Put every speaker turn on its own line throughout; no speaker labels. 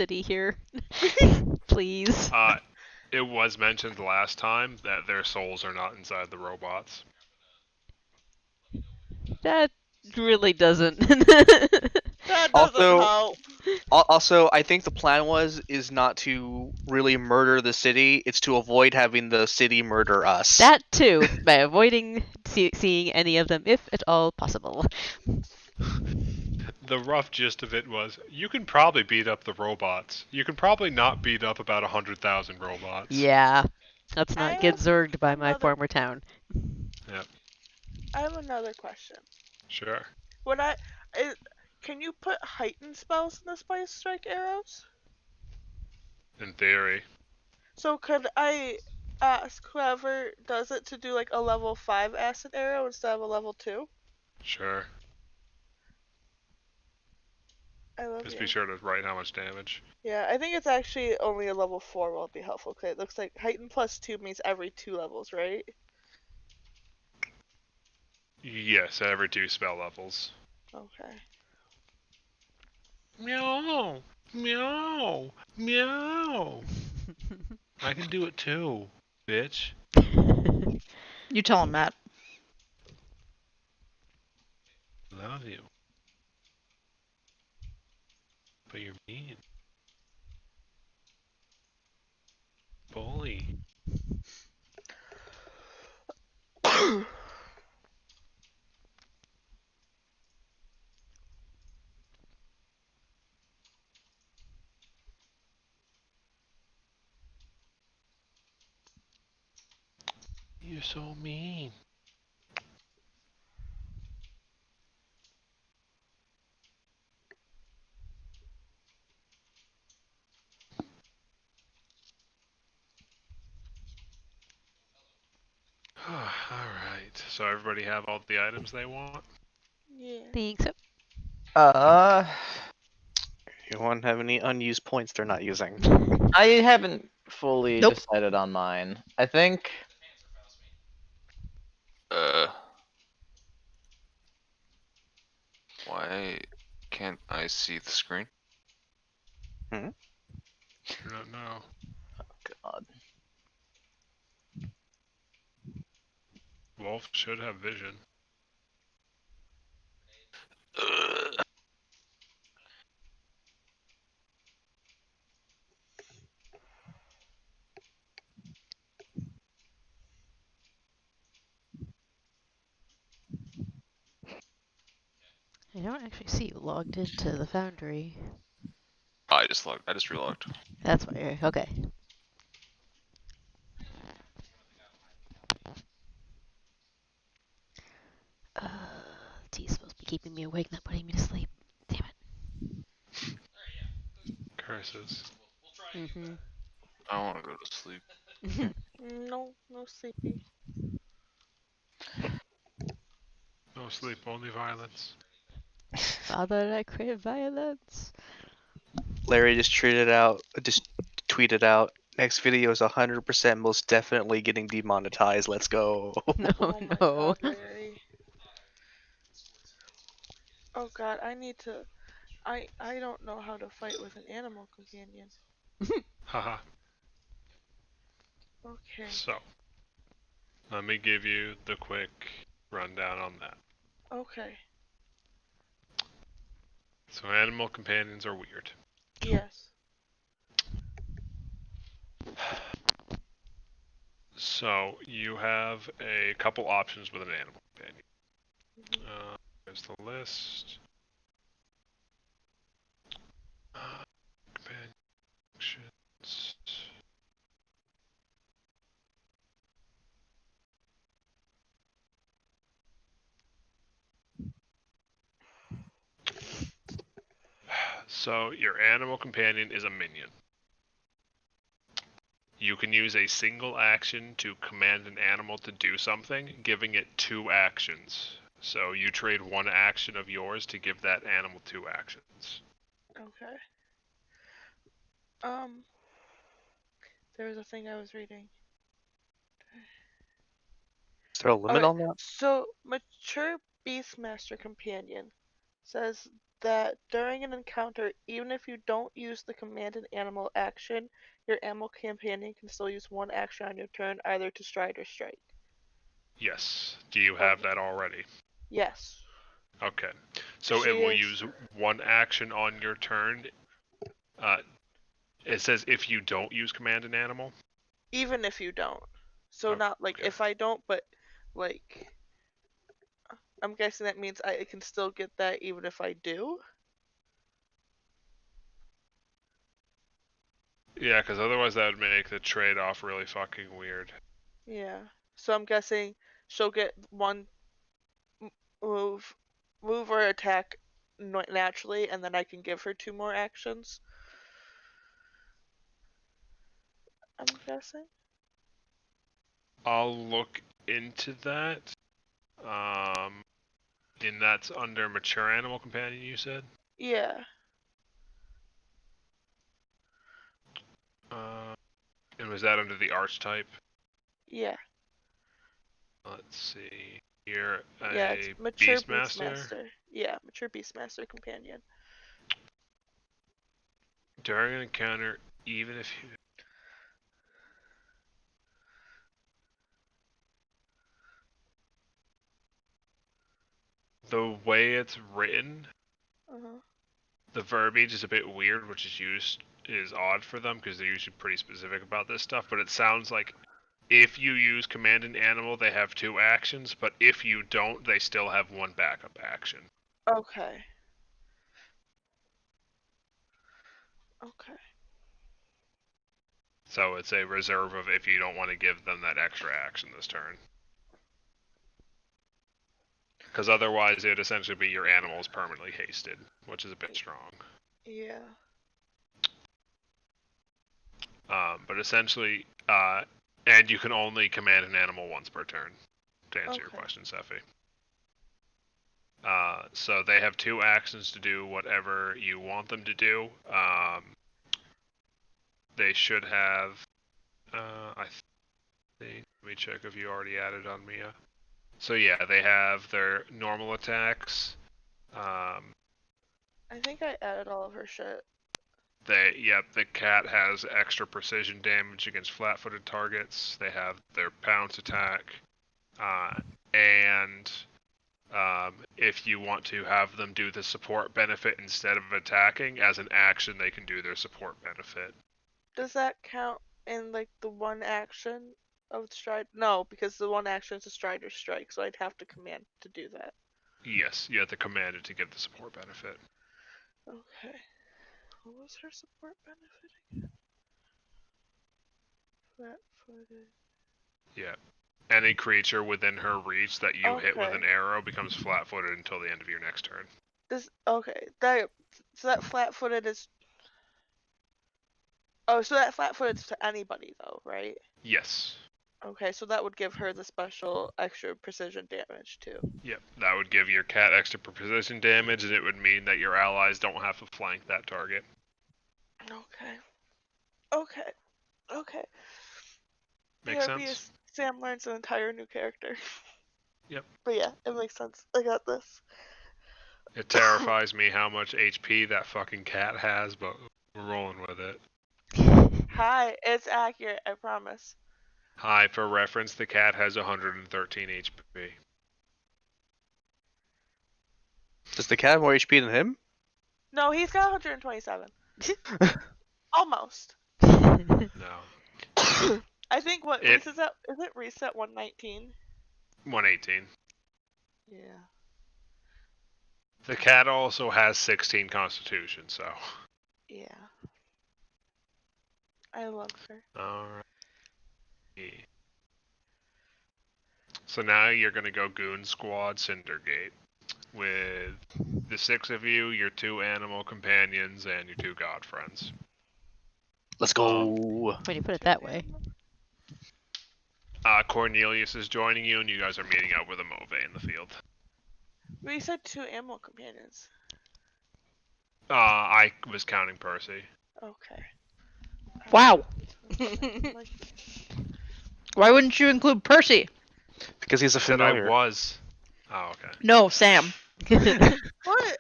city here. Please.
It was mentioned last time that their souls are not inside the robots.
That really doesn't.
That doesn't
Also-
help.
Also, I think the plan is not to really murder the city. It's to avoid having the city murder us.
That too, by avoiding seeing any of them, if at all possible.
The rough gist of it was, you can probably beat up the robots. You can probably not beat up about 100,000 robots.
Yeah, let's not
I
get
have
zerged by my
another-
former town.
Yep,
I have another question.
sure.
Can you put heightened spells in the Spice Strike arrows?
In theory.
So could I ask whoever does it to do like a level 5 acid arrow instead of a level 2?
Sure.
I love
Just
you.
be sure to write how much damage.
Yeah, I think it's actually only a level 4 will be helpful, because it looks like heightened plus 2 means every 2 levels, right?
Yes, every 2 spell levels.
Okay.
Meow! Meow! Meow! I can do it too, bitch.
You tell him, Matt.
Love you. But you're mean. Bully. You're so mean. Alright, so everybody have all the items they want?
Yeah.
Think so.
Anyone have any unused points they're not using?
I haven't fully
Nope.
decided on mine. I think.
Why can't I see the screen?
I don't know.
God.
Wolf should have vision.
I don't actually see you logged into the Foundry.
I just relogged.
That's why. Okay. Tea's supposed to be keeping me awake, not putting me to sleep. Damn
Curses.
it.
I want to go to sleep.
No sleepy.
No sleep, only violence.
Father, I crave violence.
Larry just tweeted out. Next video is 100% most definitely getting demonetized. Let's go.
No,
Oh my
no.
God, Larry. Oh God, I need to. I don't know how to fight with an animal companion.
Haha.
Okay.
So, let me give you the quick rundown on that.
Okay.
So, animal companions are weird.
Yes.
So, you have a couple options with an animal companion.
Mhm.
There's the list. Companion actions. So, your animal companion is a minion. You can use a single action to command an animal to do something, giving it 2 actions. So you trade 1 action of yours to give that animal 2 actions.
Okay. There was a thing I was reading.
Is there a limit
Okay,
on that?
so mature Beastmaster companion says that during an encounter, even if you don't use the command an animal action, your animal companion can still use one action on your turn, either to stride or strike.
Yes. Do you have that already?
Yes.
Okay. So
She
it will
is-
use one action on your turn. It says if you don't use command an animal.
Even if you don't. So
Oh,
not like
okay.
if I don't, but like I'm guessing that means I can still get that even if I do.
Yeah, because otherwise that would make the trade-off really fucking weird.
Yeah. So I'm guessing she'll get one move, or attack naturally, and then I can give her 2 more actions. I'm guessing.
I'll look into that. And that's under mature animal companion, you said?
Yeah.
And was that under the archetype?
Yeah.
Let's see. You're
Yeah, it's
a
mature
Beastmaster.
Yeah, mature Beastmaster companion.
During an encounter, even if you... The way it's written,
Uh-huh.
the verbiage is a bit weird, which is odd for them because they're usually pretty specific about this stuff. But it sounds like if you use command an animal, they have 2 actions, but if you don't, they still have 1 backup action.
Okay. Okay.
So it's a reserve of if you don't want to give them that extra action this turn. Because otherwise, it would essentially be your animal is permanently hasted, which is a bit strong.
Yeah.
But essentially, and you can only command an animal once per turn, to answer your
Okay.
question, Sephi. So they have 2 actions to do whatever you want them to do. They should have, I think, let me check if you already added on Mia. So yeah, they have their normal attacks.
I think I added all of her shit.
The cat has extra precision damage against flat-footed targets. They have their pounce attack, and if you want to have them do the support benefit instead of attacking, as an action, they can do their support benefit.
Does that count in like the one action of stride? No, because the one action is a stride or strike, so I'd have to command to do that.
Yes, you have to command it to get the support benefit.
Okay. What was her support benefit again? Flat-footed.
Yeah. Any creature within her reach that you hit with
Okay.
an arrow becomes flat-footed until the end of your next turn.
Okay. That flat-footed is. Oh, so that flat-footed is to anybody though, right?
Yes.
Okay, so that would give her the special extra precision damage too.
Yep. That would give your cat extra precision damage, and it would mean that your allies don't have to flank that target.
Okay. Okay. Okay.
Makes
BRB
sense?
is Sam learns an entire new character.
Yep.
But yeah, it makes sense. I got this.
It terrifies me how much HP that fucking cat has, but we're rolling with it.
Hi, it's accurate, I promise.
Hi, for reference, the cat has 113 HP.
Does the cat have more HP than him?
No, he's got 127. Almost.
No.
I think what
It-
resets at is it reset 119?
118.
Yeah.
The cat also has 16 constitution, so.
Yeah. I love her.
Alright. So now you're gonna go Goon Squad Cindergate. With the 6 of you, your 2 animal companions, and your 2 god friends.
Let's go.
When you put it that way.
Cornelius is joining you, and you guys are meeting up with a Move in the field.
We said 2 animal companions.
I was counting Percy.
Okay.
Wow.
Like,
Why wouldn't you include Percy?
Because he's a
Said I
familiar.
was. Oh, okay.
No, Sam.
What?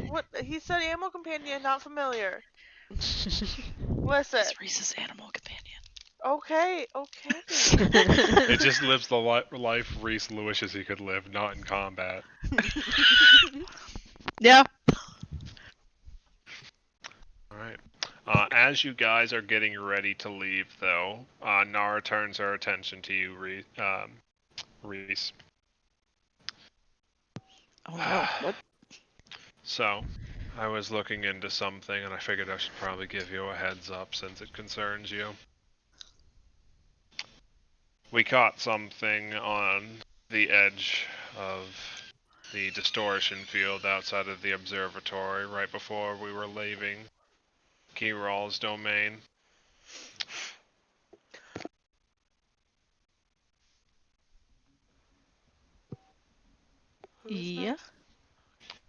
What? He said animal companion, not familiar. Listen.
It's Reese's animal companion.
Okay.
It just lives the life Reese wishes he could live, not in combat.
Yeah.
Alright. As you guys are getting ready to leave, though, Nara turns her attention to you, Reese.
Oh no. What?
So, I was looking into something, and I figured I should probably give you a heads up since it concerns you. We caught something on the edge of the distortion field outside of the observatory right before we were leaving Kiral's domain.
Who's
Yeah.
next?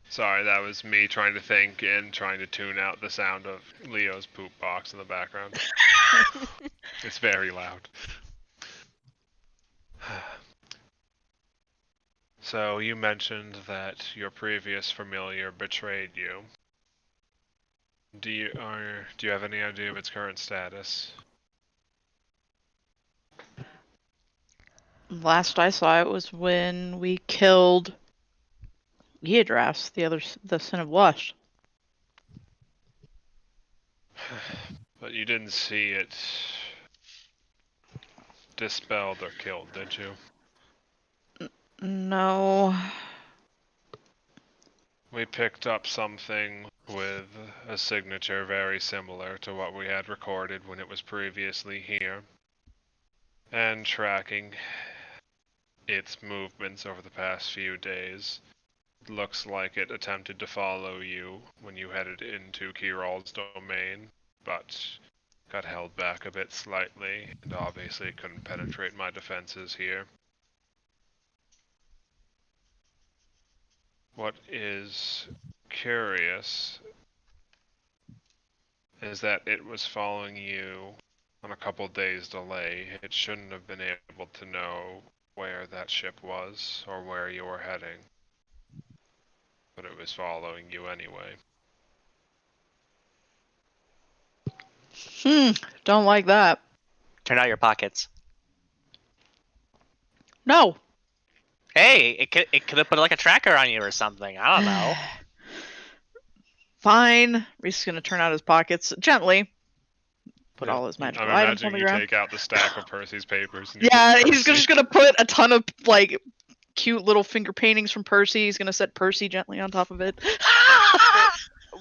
Sorry, that was me trying to think and trying to tune out the sound of Leo's poop box in the background. It's very loud. So you mentioned that your previous familiar betrayed you. Do you have any idea of its current status?
Last I saw it was when we killed Eodras, the son of Lush.
But you didn't see it dispelled or killed, did you?
No.
We picked up something with a signature very similar to what we had recorded when it was previously here. And tracking its movements over the past few days, it looks like it attempted to follow you when you headed into Kiral's domain, but got held back a bit slightly, and obviously couldn't penetrate my defenses here. What is curious is that it was following you on a couple days delay. It shouldn't have been able to know where that ship was or where you were heading, but it was following you anyway.
Don't like that.
Turn out your pockets.
No.
Hey, it could have put like a tracker on you or something. I don't know.
Fine. Reese is gonna turn out his pockets gently. Put
Yeah.
all his magical
I'm
items on
imagining
the
you
ground.
take out the stack of Percy's papers. And you
Yeah,
put
he's
Percy.
just gonna put a ton of like cute little finger paintings from Percy. He's gonna set Percy gently on top of it.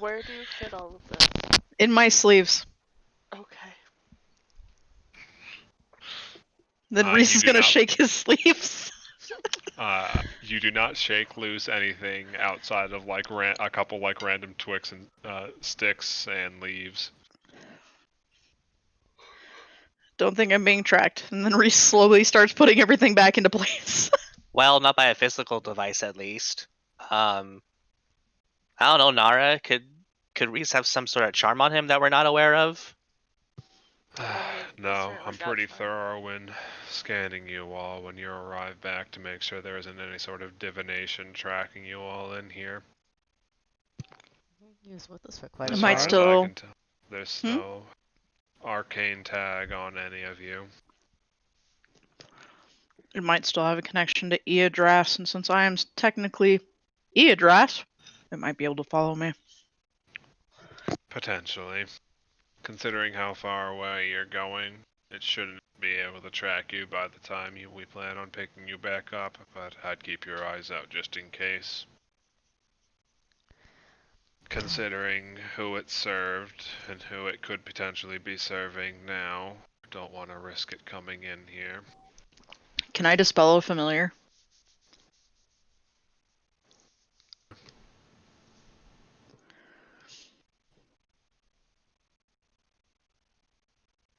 Where do you fit all of this?
In my sleeves.
Okay.
Then
You
Reese is
do
gonna
not-
shake his sleeves.
You do not shake loose anything outside of like a couple like random twigs and sticks and leaves.
Don't think I'm being tracked. And then Reese slowly starts putting everything back into place.
Well, not by a physical device, at least. I don't know, Nara. Could Reese have some sort of charm on him that we're not aware of?
we
No,
certainly
I'm
got
pretty
time.
thorough when scanning you all when you arrive back to make sure there isn't any sort of divination tracking you all in here.
He was with us for quite
It
a
As
might
far
while.
as I
still-
can tell, there's no arcane tag on any of you.
It might still have a connection to Eodras, and since I am technically Eodras, it might be able to follow me.
Potentially. Considering how far away you're going, it shouldn't be able to track you by the time we plan on picking you back up, but I'd keep your eyes out just in case. Considering who it served and who it could potentially be serving now, don't want to risk it coming in here.
Can I dispel a familiar?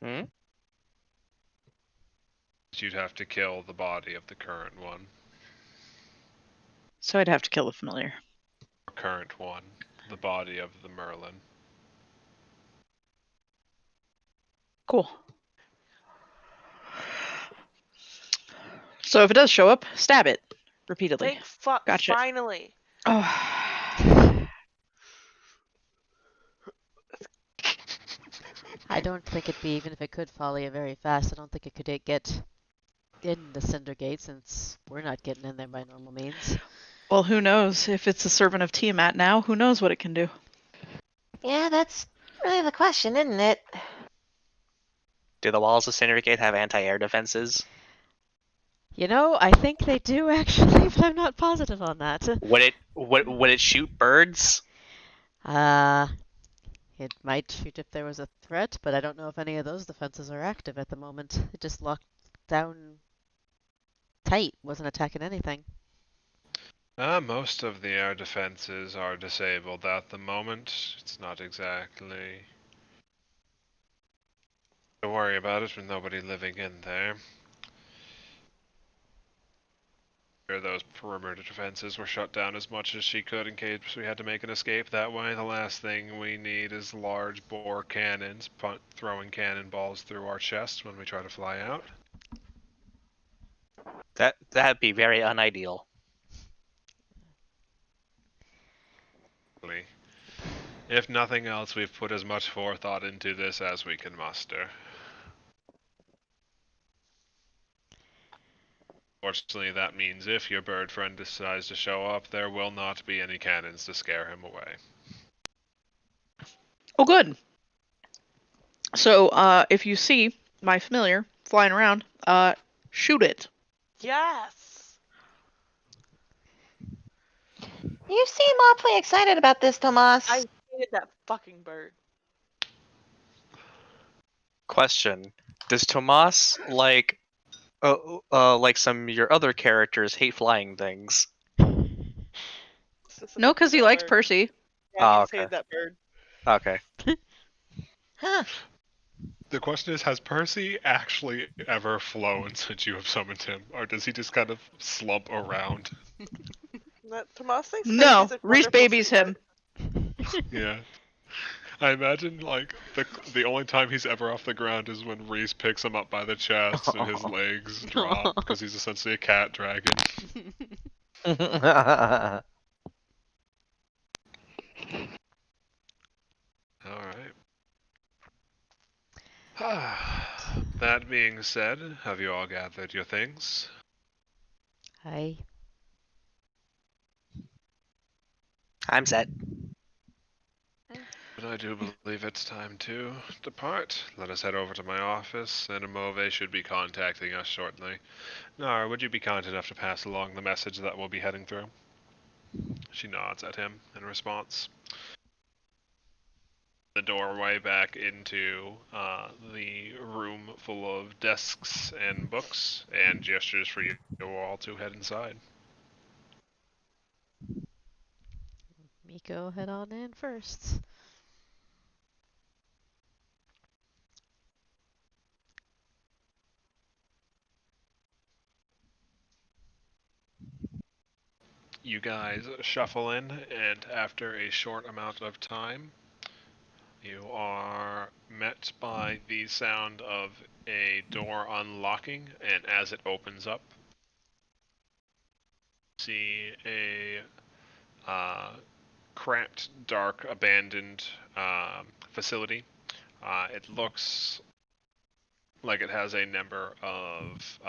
Hmm?
You'd have to kill the body of the current one.
So I'd have to kill the familiar.
Current one. The body of the Merlin.
Cool. So if it does show up, stab it repeatedly.
Thank fuck.
Gotcha.
Finally.
Oh.
I don't think it'd be, even if it could folly very fast, I don't think it could get in the Cinder Gate since we're not getting in there by normal means.
Well, who knows? If it's a servant of Tiamat now, who knows what it can do?
Yeah, that's really the question, isn't it?
Do the walls of Syndicate have anti-air defenses?
You know, I think they do actually, but I'm not positive on that.
Would it shoot birds?
Uh, it might shoot if there was a threat, but I don't know if any of those defenses are active at the moment. It just locked down tight, wasn't attacking anything.
Most of the air defenses are disabled at the moment. It's not exactly. Don't worry about it with nobody living in there. Sure, those perimeter defenses were shut down as much as she could in case we had to make an escape that way. The last thing we need is large bore cannons throwing cannonballs through our chest when we try to fly out.
That'd be very unideal.
If nothing else, we've put as much forethought into this as we can muster. Fortunately, that means if your bird friend decides to show up, there will not be any cannons to scare him away.
Oh, good. So, if you see my familiar flying around, shoot it.
Yes.
You seem awfully excited about this, Tomas.
I hated that fucking bird.
Question: does Tomas like some of your other characters hate flying things?
No, because he likes Percy.
Yeah, he
Oh,
just
okay.
hated that bird.
Okay.
Huh.
The question is, has Percy actually ever flown since you have summoned him? Or does he just kind of slump around?
Tomas thinks
No,
Percy's a
Reese
wonderful
babies
sweetheart.
him.
Yeah. I imagine, like, the only time he's ever off the ground is when Reese picks him up by the chest and his legs drop, because he's essentially a cat dragon. Alright. That being said, have you all gathered your things?
Hi.
I'm set.
But I do believe it's time to depart. Let us head over to my office, and Amove should be contacting us shortly. Nara, would you be kind enough to pass along the message that we'll be heading through? She nods at him in response. The doorway back into the room full of desks and books, and gestures for you all to head inside.
Miko, head on in first.
You guys shuffle in, and after a short amount of time, you are met by the sound of a door unlocking, and as it opens up, see a cramped, dark, abandoned facility. It looks like it has a number of.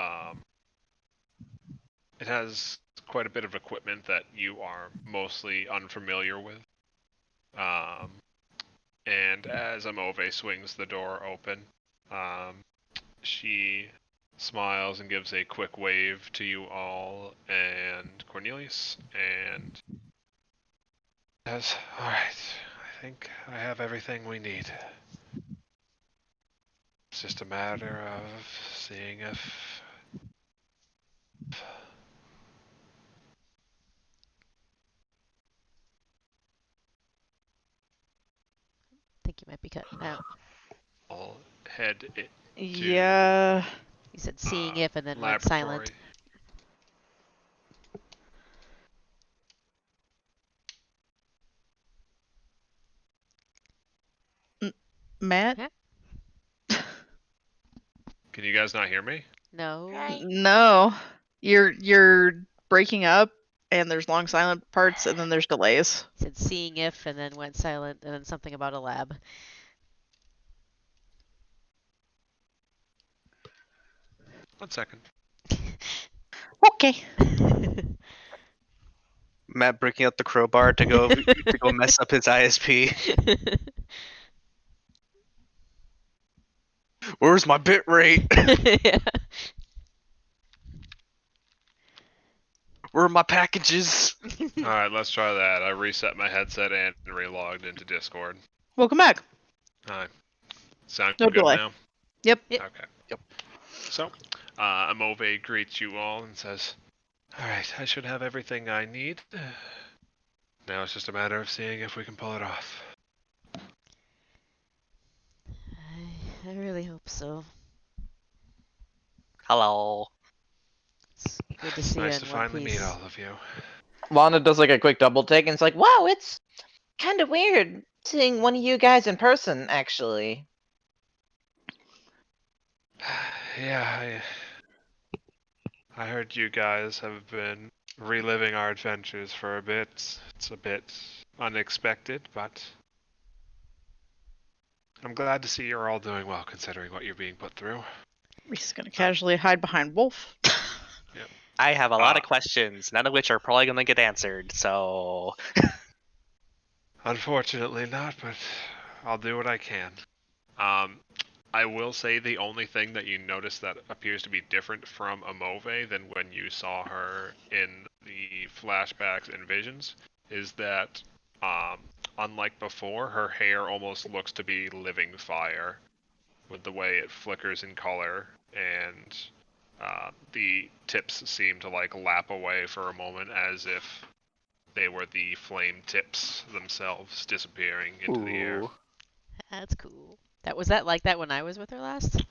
It has quite a bit of equipment that you are mostly unfamiliar with. And as Amove swings the door open, she smiles and gives a quick wave to you all and Cornelius, and says, "Alright, I think I have everything we need. It's just a matter of seeing if..."
I think you might be cutting out.
I'll head it
Yeah.
You said seeing if and then went
laboratory.
silent.
Matt?
Huh?
Can you guys not hear me?
No.
Right.
No. You're breaking up and there's long silent parts, and then there's delays.
Said seeing if, and then went silent, and then something about a lab.
One second.
Okay.
Matt breaking out the crowbar to go mess up his ISP. Where's my bit rate?
Yeah.
Where are my packages?
All right, let's try that. I reset my headset and relogged into Discord.
Welcome back.
Hi. Sound
No
good
delay.
now?
Yep.
Okay.
Yep.
So, Amove greets you all and says, "All right, I should have everything I need. Now it's just a matter of seeing if we can pull it off."
I really hope so.
Hello.
It's good to
It's
see you
nice
in
to
one
finally meet
piece.
all of you.
Wanda does like a quick double take and it's like, wow, it's kind of weird seeing one of you guys in person, actually.
Yeah, I heard you guys have been reliving our adventures for a bit. It's a bit unexpected, but I'm glad to see you're all doing well considering what you're being put through.
Reese's gonna casually hide behind Wolf.
I have a lot
Uh,
of questions, none of which are probably going to get answered, so...
Unfortunately not, but I'll do what I can. Um, I will say the only thing that you notice that appears to be different from Amove than when you saw her in the flashbacks and visions is that, um, unlike before, her hair almost looks to be living fire with the way it flickers in color, and the tips seem to like lap away for a moment as if they were the flame tips themselves disappearing into the air.
Ooh.
That's cool. Was that like that when I was with her last?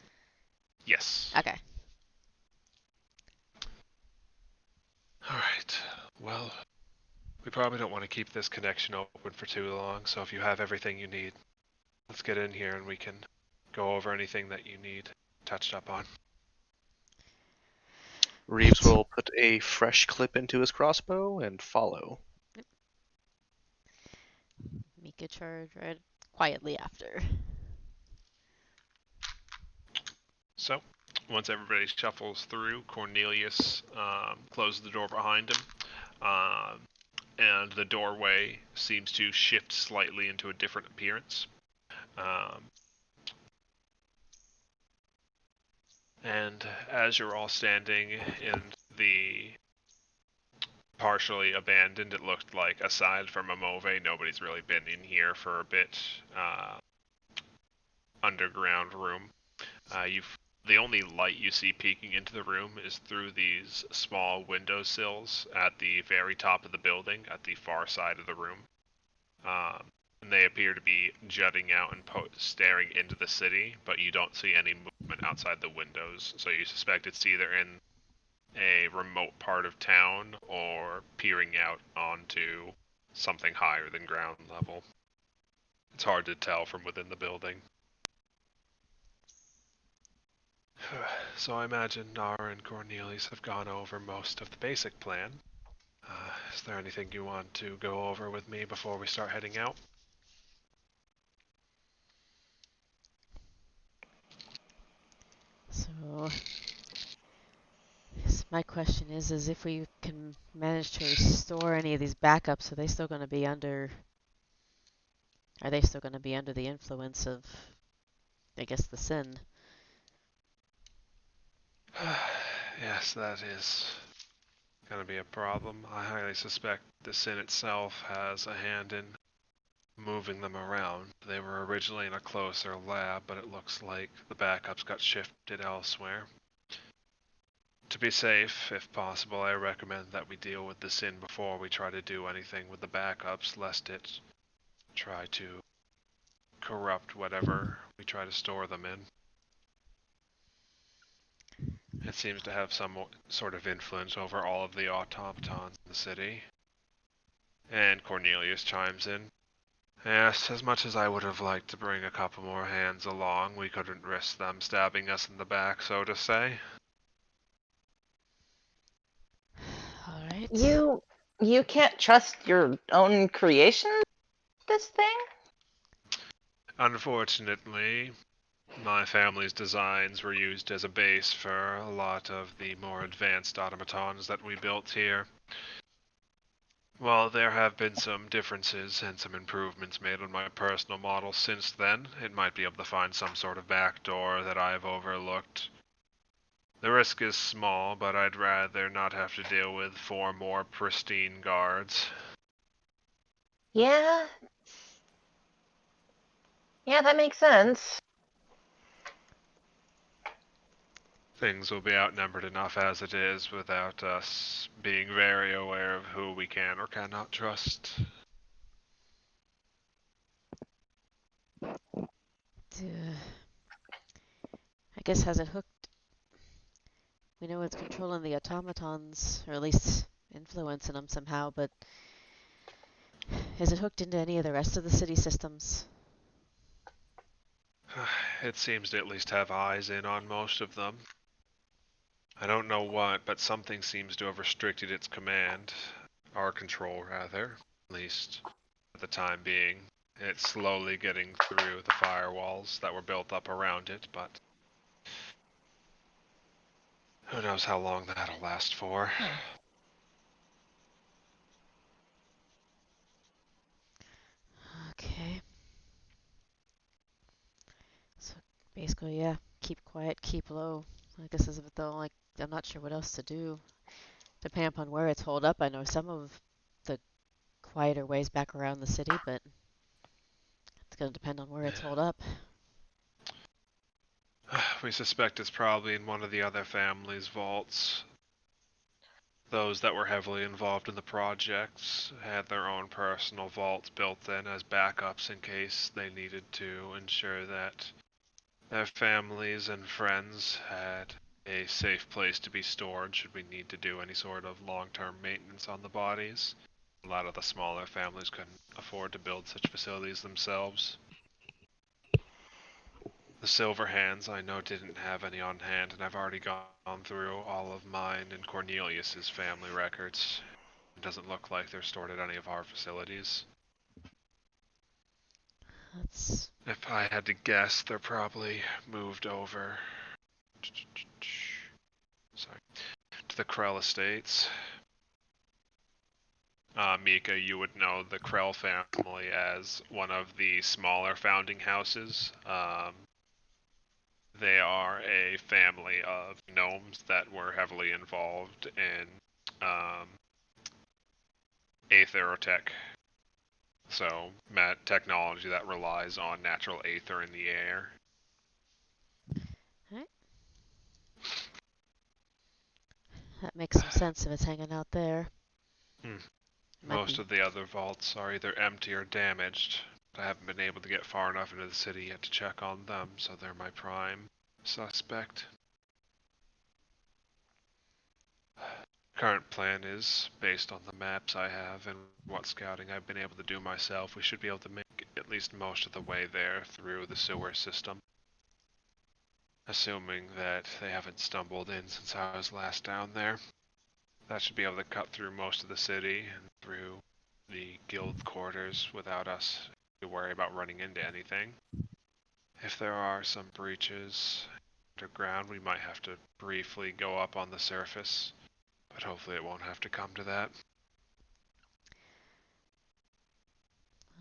Yes.
Okay.
Alright. Well, we probably don't want to keep this connection open for too long, so if you have everything you need, let's get in here and we can go over anything that you need touched up on.
Reeves will put a fresh clip into his crossbow and follow.
Mika charge right quietly after.
So, once everybody shuffles through, Cornelius closes the door behind him, and the doorway seems to shift slightly into a different appearance. And as you're all standing in the partially abandoned, it looked like, aside from Amove, nobody's really been in here for a bit, underground room. The only light you see peeking into the room is through these small windowsills at the very top of the building, at the far side of the room. And they appear to be jutting out and staring into the city, but you don't see any movement outside the windows, so you suspect it's either in a remote part of town or peering out onto something higher than ground level. It's hard to tell from within the building. So I imagine Nara and Cornelius have gone over most of the basic plan. Is there anything you want to go over with me before we start heading out?
So, my question is if we can manage to restore any of these backups, are they still going to be under? Are they still going to be under the influence of, I guess, the sin?
Yes, that is going to be a problem. I highly suspect the sin itself has a hand in moving them around. They were originally in a closer lab, but it looks like the backups got shifted elsewhere. To be safe, if possible, I recommend that we deal with the sin before we try to do anything with the backups, lest it try to corrupt whatever we try to store them in. It seems to have some sort of influence over all of the automatons in the city. And Cornelius chimes in. Yes, as much as I would have liked to bring a couple more hands along, we couldn't risk them stabbing us in the back, so to say.
All right.
You
You can't trust your own creation? This thing?
Unfortunately, my family's designs were used as a base for a lot of the more advanced automatons that we built here. While there have been some differences and some improvements made on my personal model since then, it might be able to find some sort of backdoor that I've overlooked. The risk is small, but I'd rather not have to deal with 4 more pristine guards.
Yeah. Yeah, that makes sense.
Things will be outnumbered enough as it is without us being very aware of who we can or cannot trust.
Duh. I guess has it hooked? We know it's controlling the automatons, or at least influencing them somehow, but is it hooked into any of the rest of the city systems?
It seems to at least have eyes in on most of them. I don't know what, but something seems to have restricted its command. Our control, rather. At least for the time being. It's slowly getting through the firewalls that were built up around it, but who knows how long that'll last for.
Okay. So basically, yeah, keep quiet, keep low. I guess as if though, like, I'm not sure what else to do. Depending upon where it's holed up, I know some of the quieter ways back around the city, but it's gonna depend on where it's holed up.
We suspect it's probably in one of the other family's vaults. Those that were heavily involved in the projects had their own personal vaults built in as backups in case they needed to ensure that their families and friends had a safe place to be stored should we need to do any sort of long-term maintenance on the bodies. A lot of the smaller families couldn't afford to build such facilities themselves. The Silver Hands I know didn't have any on hand, and I've already gone through all of mine and Cornelius's family records. It doesn't look like they're stored at any of our facilities.
That's
If I had to guess, they're probably moved over sorry, to the Krell Estates. Mika, you would know the Krell family as one of the smaller founding houses. They are a family of gnomes that were heavily involved in aetherotech. So, technology that relies on natural aether in the air.
right. That makes some sense if it's hanging out there.
Hmm.
Might
Most
be.
of the other vaults are either empty or damaged. I haven't been able to get far enough into the city yet to check on them, so they're my prime suspect. Current plan is, based on the maps I have and what scouting I've been able to do myself, we should be able to make at least most of the way there through the sewer system. Assuming that they haven't stumbled in since I was last down there. That should be able to cut through most of the city and through the guild quarters without us to worry about running into anything. If there are some breaches underground, we might have to briefly go up on the surface, but hopefully it won't have to come to that.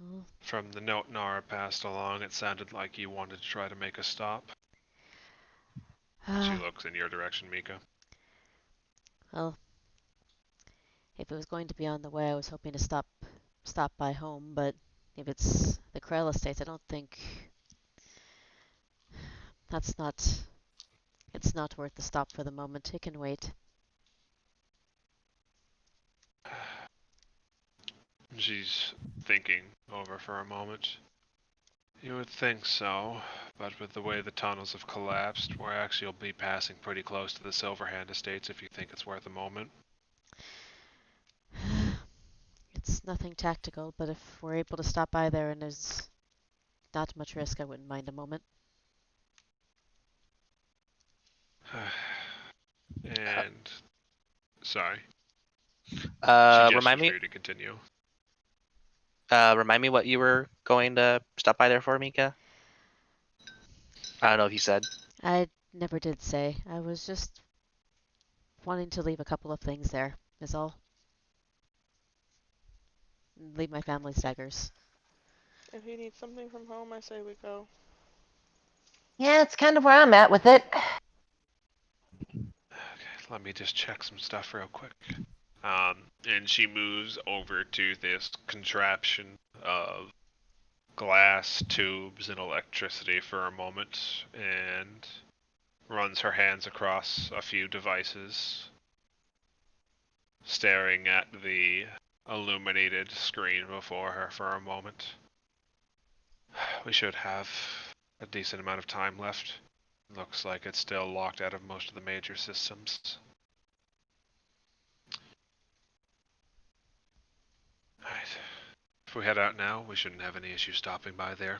Well,
From the note Nara passed along, it sounded like you wanted to try to make a stop. She looks in your direction, Mika.
well, if it was going to be on the way, I was hoping to stop by home, but if it's the Krell Estates, I don't think that's not. It's not worth the stop for the moment. It can wait.
She's thinking over for a moment. You would think so, but with the way the tunnels have collapsed, we're actually will be passing pretty close to the Silverhand Estates if you think it's worth a moment.
It's nothing tactical, but if we're able to stop by there and there's not much risk, I wouldn't mind a moment.
And sorry. Suggestions
Remind
for
me.
you to continue.
Remind me what you were going to stop by there for, Mika. I don't know if you said.
I never did say. I was just wanting to leave a couple of things there, is all. Leave my family's daggers.
If you need something from home, I say we go.
Yeah, it's kind of where I'm at with it.
Okay, let me just check some stuff real quick. And she moves over to this contraption of glass tubes and electricity for a moment and runs her hands across a few devices, staring at the illuminated screen before her for a moment. We should have a decent amount of time left. Looks like it's still locked out of most of the major systems. Alright. If we head out now, we shouldn't have any issue stopping by there.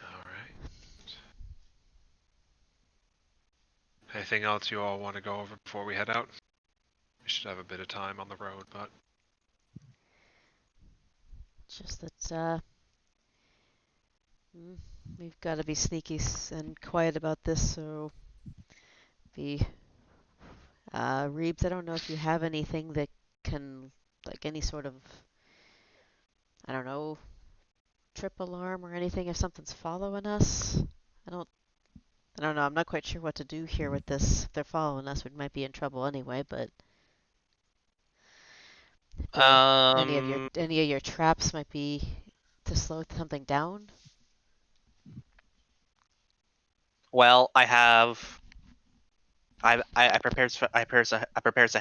Alright. Anything else you all want to go over before we head out? We should have a bit of time on the road, but
Just that, we've got to be sneaky and quiet about this, so be. Reeves, I don't know if you have anything that can, like any sort of, I don't know, trip alarm or anything if something's following us. I don't know. I'm not quite sure what to do here with this. If they're following us, we might be in trouble anyway, but any of your traps might be to slow something down.
Well, I prepared some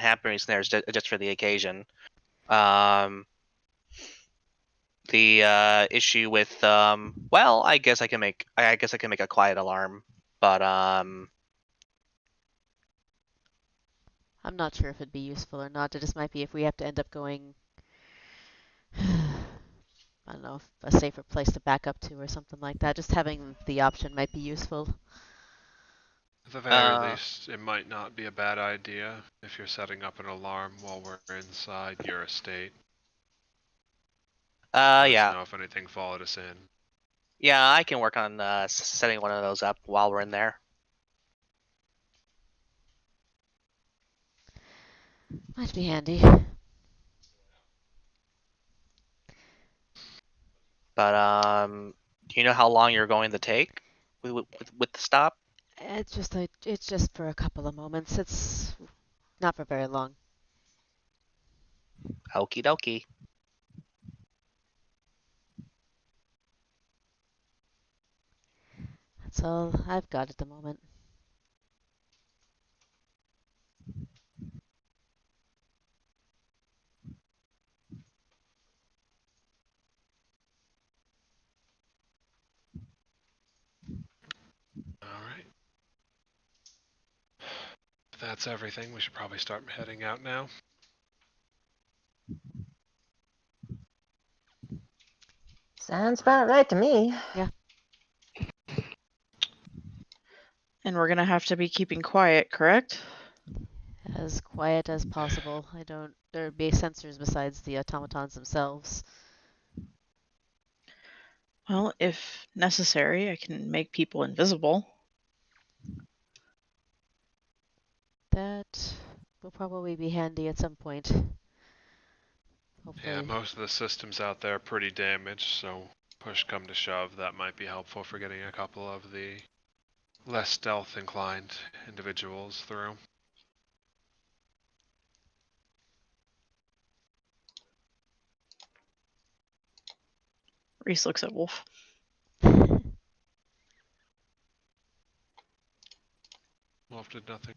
hampering snares just for the occasion. The issue with well, I guess I can make a quiet alarm, but
I'm not sure if it'd be useful or not. It just might be if we have to end up going, I don't know, a safer place to back up to or something like that. Just having the option might be useful.
at the very least, it might not be a bad idea if you're setting up an alarm while we're inside your estate. Let us know if anything followed us in.
Yeah, I can work on setting one of those up while we're in there.
Might be handy.
But do you know how long you're going to take with the stop?
It's just for a couple of moments. It's not for very long.
Okie dokie.
That's all I've got at the moment.
Alright. If that's everything, we should probably start heading out now.
Sounds about right to me.
And we're gonna have to be keeping quiet, correct?
As quiet as possible. There'd be sensors besides the automatons themselves.
Well, if necessary, I can make people invisible.
That will probably be handy at some point. Hopefully.
Yeah, most of the systems out there are pretty damaged, so push come to shove, that might be helpful for getting a couple of the less stealth inclined individuals through.
Reese looks at Wolf.
Wolf did nothing.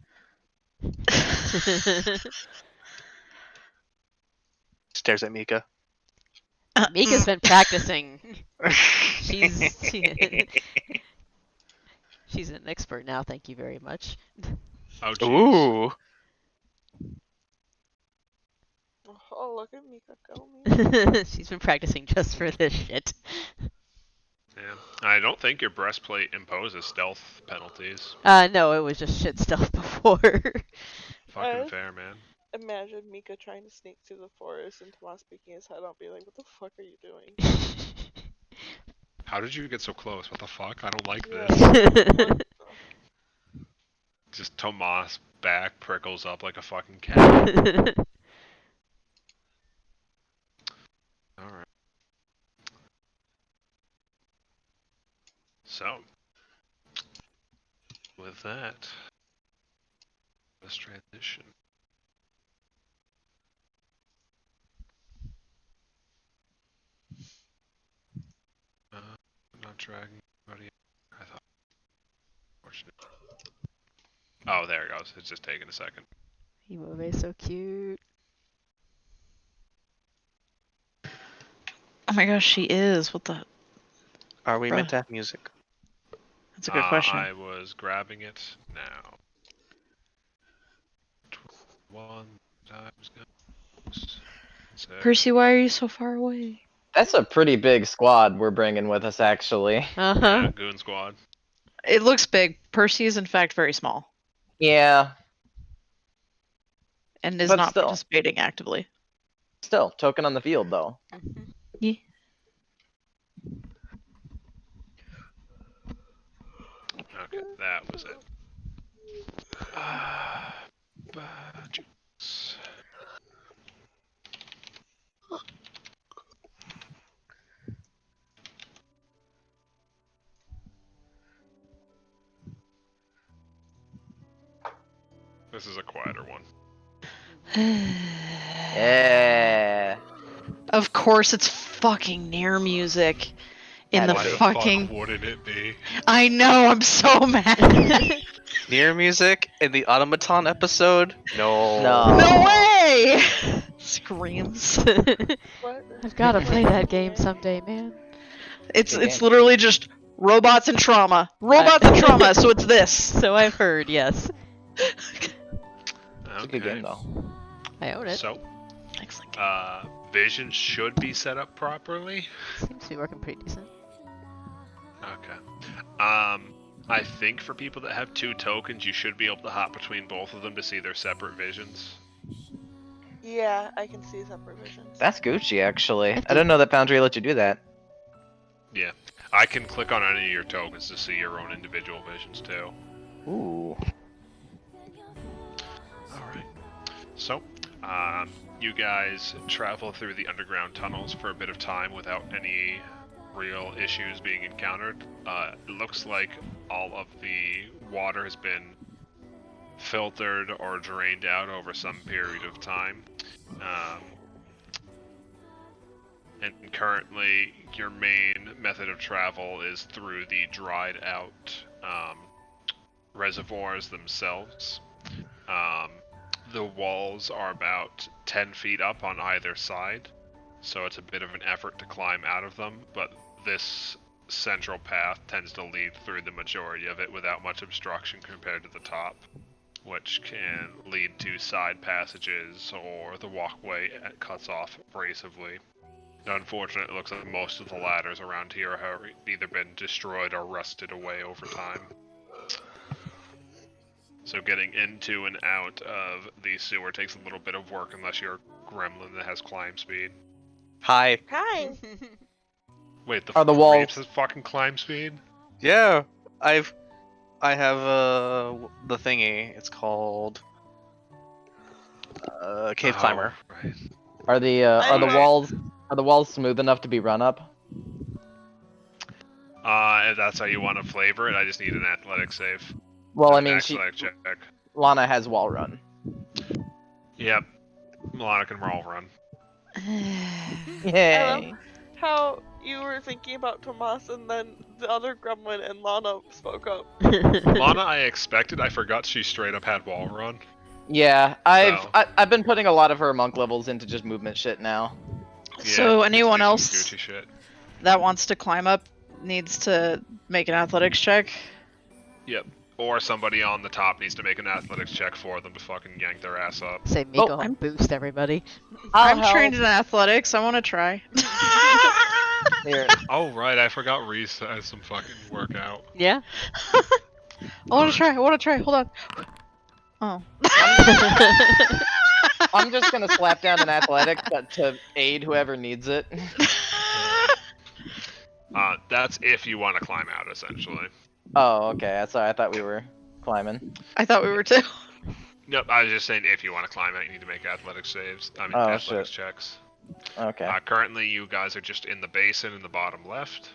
Stares at Mika.
Mika's been practicing. She's she's an expert now. Thank you very much.
Oh, jeez.
Ooh.
Oh, look at Mika go, Mika.
She's been practicing just for this shit.
Yeah. I don't think your breastplate imposes stealth penalties.
No, it was just shit stuff before.
Fucking fair, man.
Imagine Mika trying to sneak through the forest and Tomas peeking his head out, being like, "What the fuck are you doing?"
How did you get so close? What the fuck? I don't like
Yeah.
this.
What
Just Tomas' back prickles up like a fucking cat. Alright. So, with that, let's transition. I'm not dragging anybody. I thought. Oh, there it goes. It's just taking a second.
Imove's so cute.
Oh my gosh, she is. What the?
Are we
Bruh.
meant to have music?
That's a good question.
I was grabbing it now. 1 times goes.
Percy, why are you so far away?
That's a pretty big squad we're bringing with us, actually.
Uh-huh.
Yeah, Goon Squad.
It looks big. Percy is in fact very small
Yeah,
and is
But
not
still.
participating actively.
still, token on the field, though.
Mhm.
Yeah.
Okay, that was it. Budgets. This is a quieter one.
Yeah.
Of course, it's fucking near music in the
Had
Why
to
the
be.
fucking.
fuck wouldn't it be?
I know. I'm so mad.
Near music in the automaton episode? No.
No.
No way! Screams.
What?
I've got to play that game someday, man.
It's
Good game.
literally just robots and trauma. Robots and trauma. So it's this.
So I've heard, yes.
It's a good game, though.
I own it.
So,
Excellent.
vision should be set up properly.
Seems to be working pretty decent.
Okay. I think for people that have 2 tokens, you should be able to hop between both of them to see their separate visions.
Yeah, I can see separate visions.
That's Gucci, actually. I
think-
didn't know that Foundry let you do that.
Yeah. I can click on any of your tokens to see your own individual visions too.
Ooh.
Alright. So, you guys travel through the underground tunnels for a bit of time without any real issues being encountered. It looks like all of the water has been filtered or drained out over some period of time. And currently, your main method of travel is through the dried out reservoirs themselves. The walls are about 10 feet up on either side, so it's a bit of an effort to climb out of them, but this central path tends to lead through the majority of it without much obstruction compared to the top, which can lead to side passages or the walkway cuts off abrasively. Unfortunately, it looks like most of the ladders around here have either been destroyed or rusted away over time. So getting into and out of the sewer takes a little bit of work unless you're a gremlin that has climb speed.
Hi.
Hi.
Wait, the
Are the walls-
creeps has fucking climb speed?
Yeah. I have the thingy. It's called Cave Climber.
Oh, right.
Are the are the walls smooth enough to be run up?
If that's how you want to flavor it, I just need an athletic save.
Well, I
An
mean,
athletic check.
Lana has wall run.
Yep. Milana can roll run.
Yay.
How you were thinking about Tomas and then the other gremlin and Lana spoke up.
Lana, I expected. I forgot she straight up had wall run.
Yeah,
So-
I've been putting a lot of her monk levels into just movement shit now.
So
it's
anyone
some
else
Gucci shit.
that wants to climb up needs to make an athletics check.
Yep. Or somebody on the top needs to make an athletics check for them to fucking yank their ass up.
Say Miko
Oh,
will boost everybody.
I'll
I'm trained in athletics. I want to try.
Here.
Oh right, I forgot Reese has some fucking workout.
Yeah?
I want to try. Hold on. Oh.
I'm just gonna slap down an athletics to aid whoever needs it.
That's if you want to climb out, essentially.
Oh, okay. Sorry, I thought we were climbing.
I thought we were too.
Nope, I was just saying if you want to climb out, you need to make athletics saves. I mean,
Oh,
athletics
shit.
checks.
Okay.
Currently, you guys are just in the basin in the bottom left.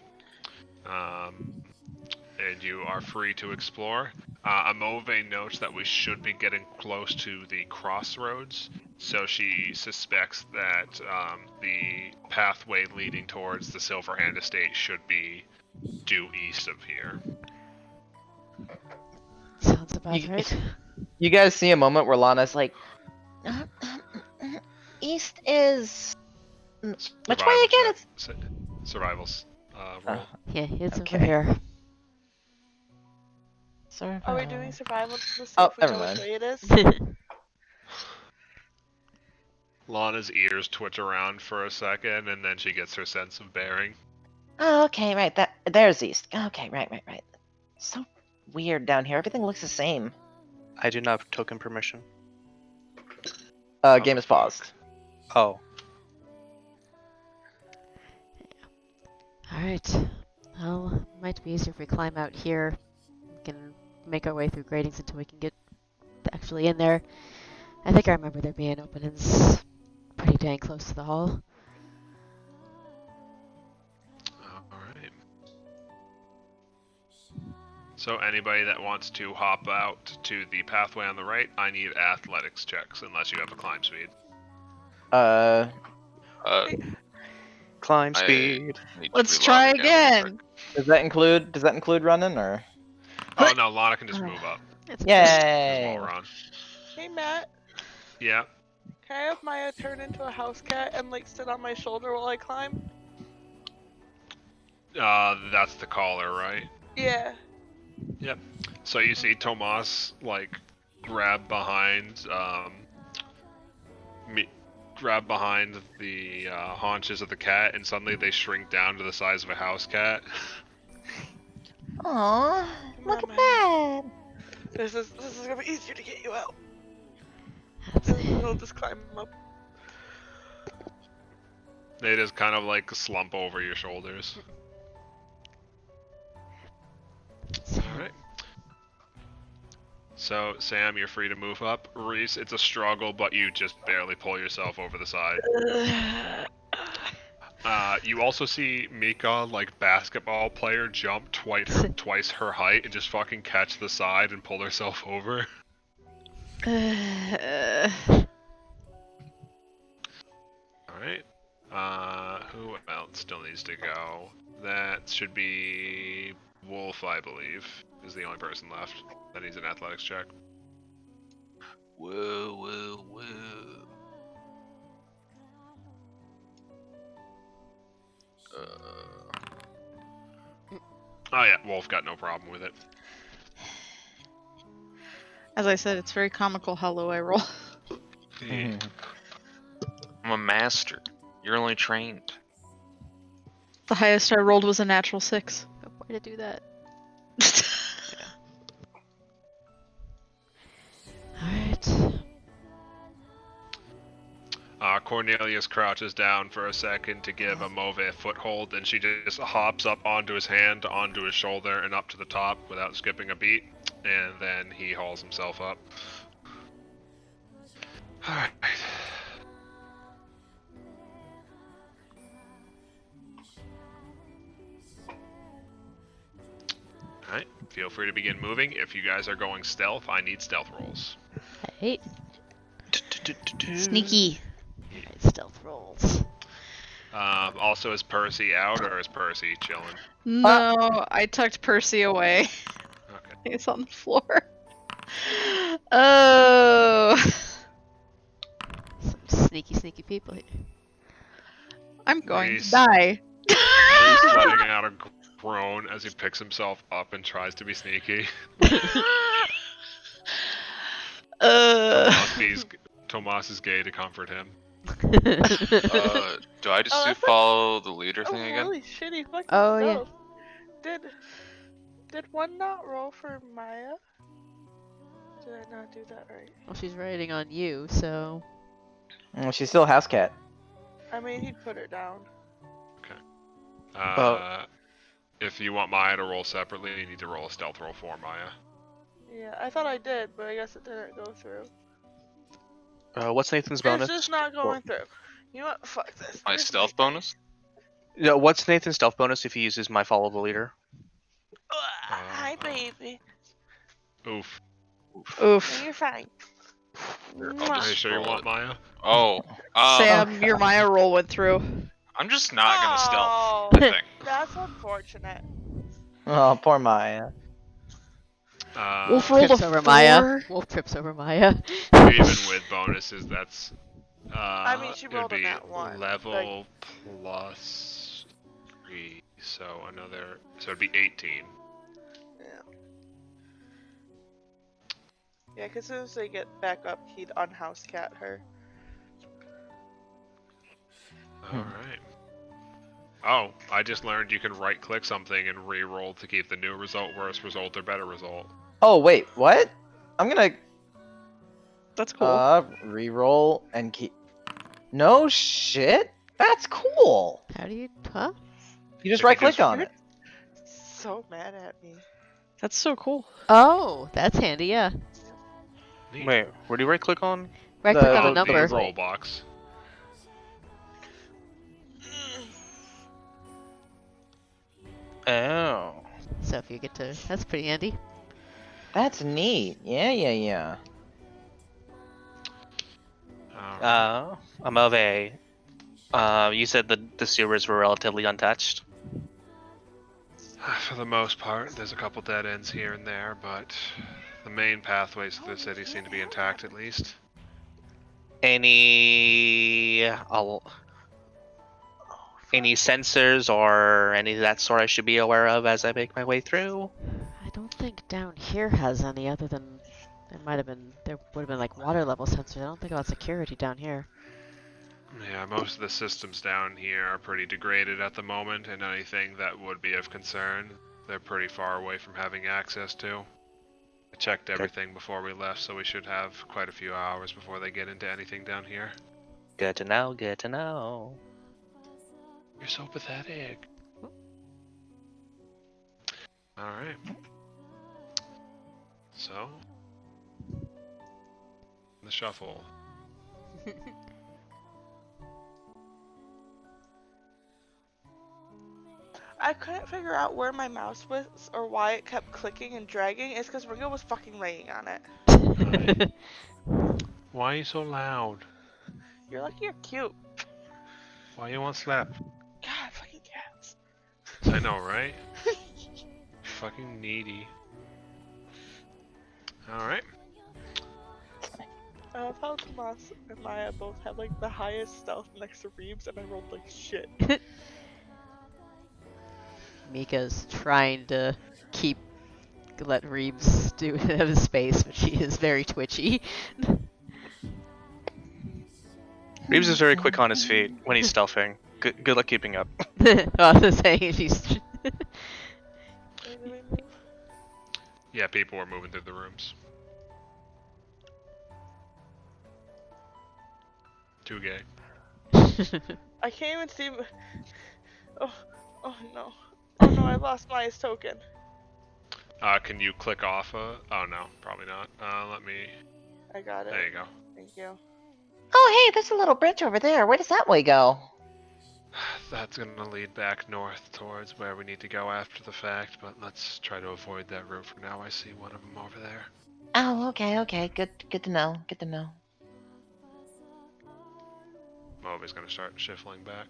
And you are free to explore. Amove notes that we should be getting close to the crossroads, so she suspects that the pathway leading towards the Silverhand estate should be due east of here.
Sounds about
You-
right.
You guys see a moment where Lana's like,
East is which way
Survival
again?
check. Survivals roll.
Yeah, it's
Okay.
over here.
Are we doing survival to see
Oh,
if we
never
know which
mind.
way it is?
Lana's ears twitch around for a second, and then she gets her sense of bearing.
Oh, okay, right. There's East. Okay, right. So weird down here. Everything looks the same.
I do not have token permission.
Game is
fuck.
paused.
Oh.
Alright. Well, might be easier if we climb out here. We can make our way through gratings until we can get actually in there. I think I remember there being openings pretty dang close to the hall.
Alright. So anybody that wants to hop out to the pathway on the right, I need athletics checks, unless you have a climb speed.
Uh,
Uh,
Climb
I
speed.
need to
Let's
reload
try
real quick.
again.
does that include running or?
Oh no, Lana can just move up.
It's
Just
Yay!
while we're on.
Hey Matt,
Yeah.
can I have Maya turn into a house cat and like sit on my shoulder while I climb?
That's the caller, right?
Yeah.
So you see Tomas like grab behind the haunches of the cat, and suddenly they shrink down to the size of a house cat.
Aw,
Come
look
on,
at
Maya.
that.
This is gonna be easier to get you out.
That's
We'll just climb up.
They just kind of like slump over your shoulders. Alright. So, Sam, you're free to move up. Reese, it's a struggle, but you just barely pull yourself over the side. You also see Mika, like basketball player, jump twice her height and just fucking catch the side and pull herself over. Alright. Who else still needs to go? That should be Wolf, I believe, is the only person left that needs an athletics check.
Whoa.
Oh yeah, Wolf got no problem with it.
As I said, it's very comical how low I roll.
Yeah.
I'm a master. You're only trained.
The highest I rolled was a natural 6.
way to do that. Alright.
Cornelius crouches down for a second to give Amove a foothold, and she just hops up onto his hand, onto his shoulder, and up to the top without skipping a beat, and then he hauls himself up. Alright. Alright, feel free to begin moving. If you guys are going stealth, I need stealth rolls.
Hey.
Sneaky.
Alright, stealth rolls.
Also, is Percy out or is Percy chilling?
No, I tucked Percy away.
Okay.
He's on the floor. Oh.
Some sneaky people here.
I'm going
Reese.
to die.
Reese letting out a groan as he picks himself up and tries to be sneaky. Tomas is gay to comfort him.
Do I just
Oh,
do
that's
follow the leader
Oh,
thing again?
really shitty fucking
Oh, yeah.
stealth. Did one not roll for Maya? Did I not do that right?
Well, she's riding on you, so
Well, she's still a house cat.
I mean, he'd put her down.
If you want Maya to roll separately, you need to roll a stealth roll for Maya.
Yeah, I thought I did, but I guess it didn't go through.
What's Nathan's bonus?
It's just not going through. You know what? Fuck this.
My
Where's
stealth
thing?
bonus?
Yeah, what's Nathan's stealth bonus if he uses my follow the leader?
Hi, baby.
Oof.
No,
Oof.
you're fine.
Here, I'll
Are you
just
sure you
roll
want
it.
Maya?
Oh,
Sam, your Maya roll went through.
I'm just not gonna stealth.
Oh,
I think.
that's unfortunate.
Oh, poor Maya.
Wolf rolled
trips
a
over
4.
Maya. Wolf trips over Maya.
Even with bonuses, that's
I mean, she
it'd
rolled a
be
nat 1.
level plus 3, so another, so it'd be 18.
Yeah. Yeah, because as soon as they get back up, he'd unhouse cat her.
All right. Oh, I just learned you can right-click something and re-roll to keep the new result, worse result, or better result.
Oh wait, what? I'm gonna
That's cool.
re-roll and keep. No shit. That's cool.
How do you? Huh?
You just
If you
right click
just-
on it.
So mad at me.
That's so cool.
Oh, that's handy. Yeah.
Neat.
Wait, where do you right click on?
Right click
The-
on a
On
the
the
number.
roll box.
Oh.
So if you get to, that's pretty handy.
That's neat. Yeah.
All right.
Amave. You said the sewers were relatively untouched.
For the most part, there's a couple dead ends here and there, but the main pathways to the city seem to be intact at least.
Any sensors or any of that sort I should be aware of as I make my way through?
I don't think down here has any other than there would have been like water level sensors. I don't think about security down here.
Yeah, most of the systems down here are pretty degraded at the moment, and anything that would be of concern, they're pretty far away from having access to. I checked everything before we left, so we should have quite a few hours before they get into anything down here.
Good to know, good to know.
You're so pathetic. Alright. So, the shuffle.
I couldn't figure out where my mouse was or why it kept clicking and dragging. It's because Ringo was fucking laying on it.
Why are you so loud?
You're lucky you're cute.
Why you want slap?
God, fucking cats.
I know, right? Fucking needy. Alright.
I love how Tomas and Maya both have like the highest stealth next to Reeves, and I rolled like shit.
Mika's trying to let Reeves do it out of space, but she is very twitchy.
Reeves is very quick on his feet when he's stealthing. Good luck keeping up.
I was saying she's.
Wait, did we move?
Yeah, people were moving through the rooms. Too gay.
I can't even see. Oh no. Oh no, I lost Maya's token.
Can you click off oh no, probably not. Let me,
I got it.
there you go.
Thank you.
Oh, hey, there's a little bridge over there. Where does that way go?
That's gonna lead back north towards where we need to go after the fact, but let's try to avoid that route for now. I see one of them over there.
Oh, okay. Good to know. Good to know.
Moby's gonna start shuffling back.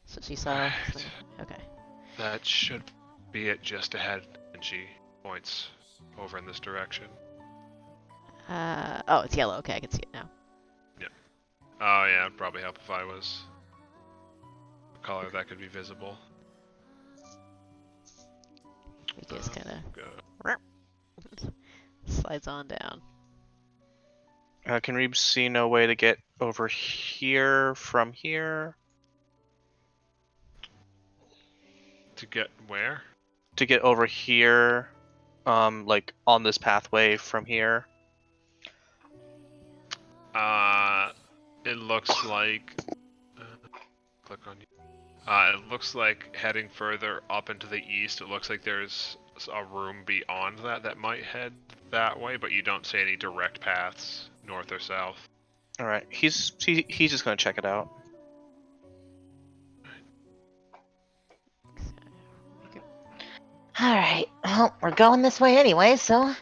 So she saw.
Right.
Okay.
That should be it just ahead, and she points over in this direction.
Oh, it's yellow. Okay, I can see it now.
Oh yeah, it'd probably help if I was a color that could be visible.
Mika just kind
Go.
of slides on down.
Can Reeves see no way to get over here from here?
To get where?
To get over here Like on this pathway from here.
It looks like. Click on you. It looks like heading further up into the east. It looks like there's a room beyond that might head that way, but you don't see any direct paths north or south.
All right, he's just gonna check it out.
Alright, well, we're going this way anyway, so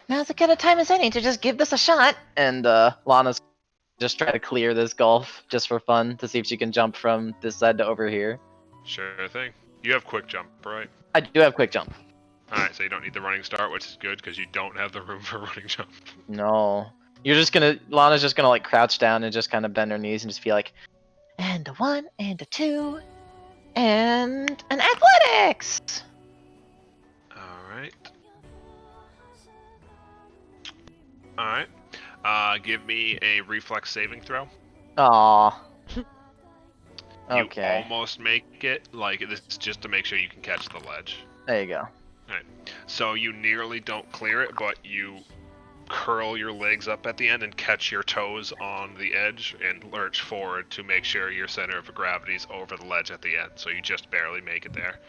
now's as good a time as any to just give this a shot.
And Lana's just try to clear this gulf just for fun to see if she can jump from this side to over here.
Sure thing. You have quick jump, right?
I do have quick jump.
Alright, so you don't need the running start, which is good because you don't have the room for running jump.
No. Lana's just gonna like crouch down and just kind of bend her knees and just be like,
And a 1, and a 2, and an athletics!
Alright. Alright. Give me a reflex saving throw.
aw.
You
Okay,
almost make it. Like, this is just to make sure you can catch the ledge.
there you go.
So you nearly don't clear it, but you curl your legs up at the end and catch your toes on the edge and lurch forward to make sure your center of gravity is over the ledge at the end. So you just barely make it there.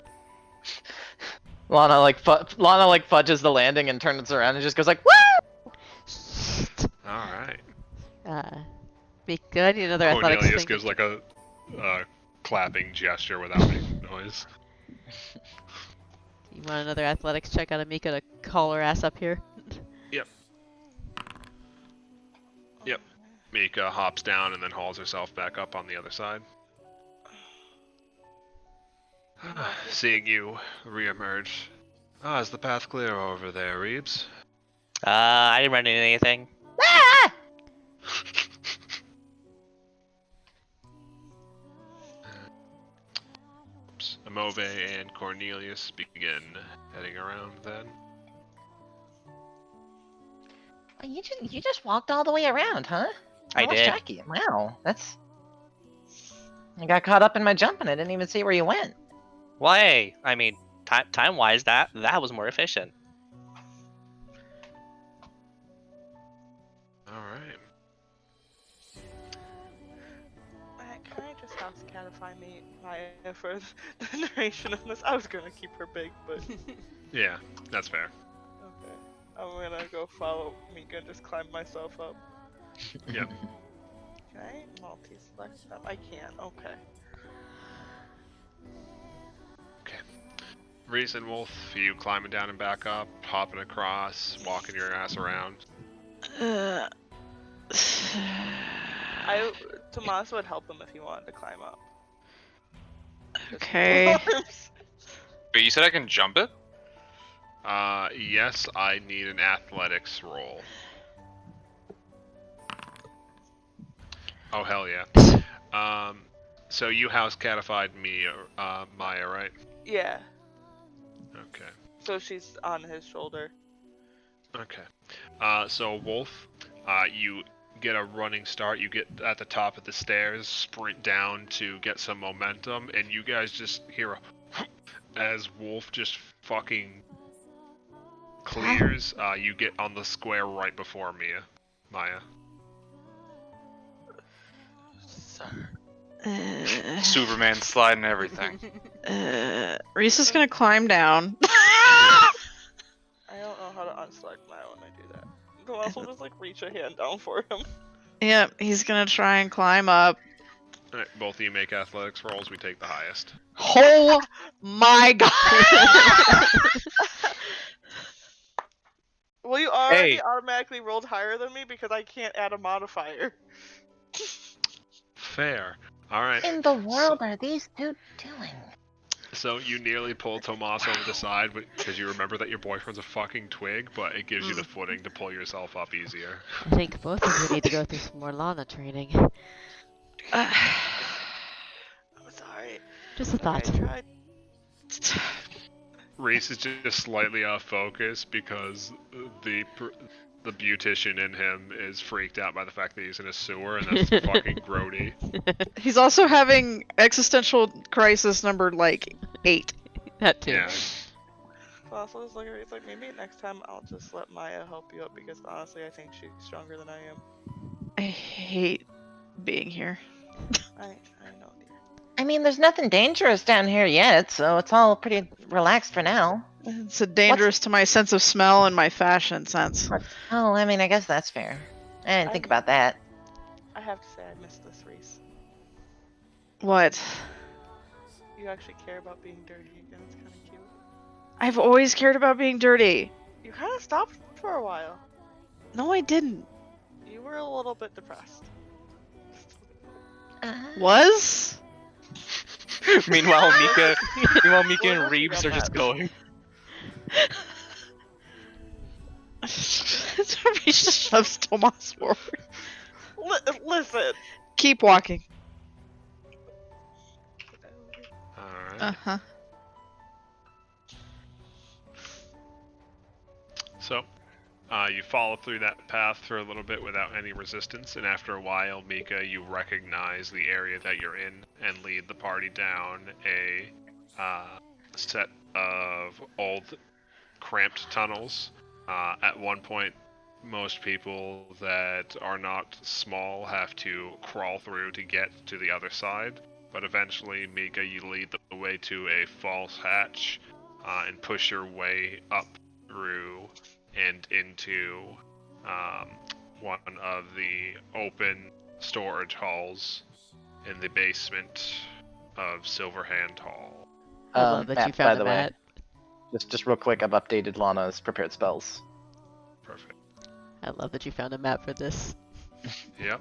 Lana fudges the landing and turns around and just goes like, woo!
Alright.
Good. I need another athletics
Cornelius
thing.
gives like a clapping gesture without making noise.
You want another athletics check out of Mika to call her ass up here?
Mika hops down and then hauls herself back up on the other side. Seeing you reemerge. Is the path clear over there, Reeves?
I didn't run into anything.
Ah!
Amove and Cornelius begin heading around then.
Oh, you just walked all the way around, huh?
I
lost
did.
track of you. Wow, that's... I got caught up in my jump and I didn't even see where you went.
Well, hey, I mean, time-wise, that was more efficient.
Alright.
Can I just ask Catify me Maya for the narration of this? I was gonna keep her big, but
Yeah, that's fair.
okay. I'm gonna go follow Mika and just climb myself up.
Yep.
Can I multi-select them? I can, okay.
Reese and Wolf, you climbing down and back up, hopping across, walking your ass around.
Tomas would help him if he wanted to climb up.
Okay.
But you said I can jump it?
Yes, I need an athletics roll. Oh, hell yeah. So you house catified me, Maya, right?
Yeah,
Okay.
so she's on his shoulder.
Okay. So Wolf, you get a running start. You get at the top of the stairs, sprint down to get some momentum, and you guys just hear a as Wolf just fucking clears. You get on the square right before Maya.
Sir.
Superman sliding everything.
Reese is gonna climb down.
I don't know how to unselect Maya when I do that. Tomas will just like reach a hand down for him.
Yep, he's gonna try and climb up.
Alright, both of you make athletics rolls. We take the highest.
Oh my god!
Well, you already
Hey.
automatically rolled higher than me because I can't add a modifier.
Fair. Alright.
In the world are these two doing?
So you nearly pull Tomas over the side because you remember that your boyfriend's a fucking twig, but it gives you the footing to pull yourself up easier.
I think both of you need to go through some more Lana training.
I'm sorry.
Just a thought.
I tried.
Reese is just slightly off focus because the beautician in him is freaked out by the fact that he's in a sewer, and that's fucking grody.
He's also having existential crisis number like 8.
That too.
Yeah.
Colossal is looking at me, it's like, maybe next time I'll just let Maya help you up because honestly I think she's stronger than I am.
I hate being here.
I know, dear.
I mean, there's nothing dangerous down here yet, so it's all pretty relaxed for now.
It's dangerous to my sense of smell and my fashion sense.
Oh, I mean, I guess that's fair. I didn't think about that.
I have to say I miss this, Reese.
What?
You actually care about being dirty again. It's kind of cute.
I've always cared about being dirty.
You kind of stopped for a while.
No, I didn't.
You were a little bit depressed.
Was?
Meanwhile, Mika
We're
and
looking
Reeves
at
are just
that.
going.
Reese just shoves Tomas forward.
Listen.
Keep walking.
Alright.
Uh-huh.
So, you follow through that path for a little bit without any resistance, and after a while, Mika, you recognize the area that you're in and lead the party down a set of old, cramped tunnels. At one point, most people that are not small have to crawl through to get to the other side, but eventually, Mika, you lead the way to a false hatch and push your way up through and into one of the open storage halls in the basement of Silverhand Hall.
I love that you
Matt, by
found
the
a
way.
mat.
Just real quick, I've updated Lana's prepared spells.
Perfect.
I love that you found a map for this.
Yep.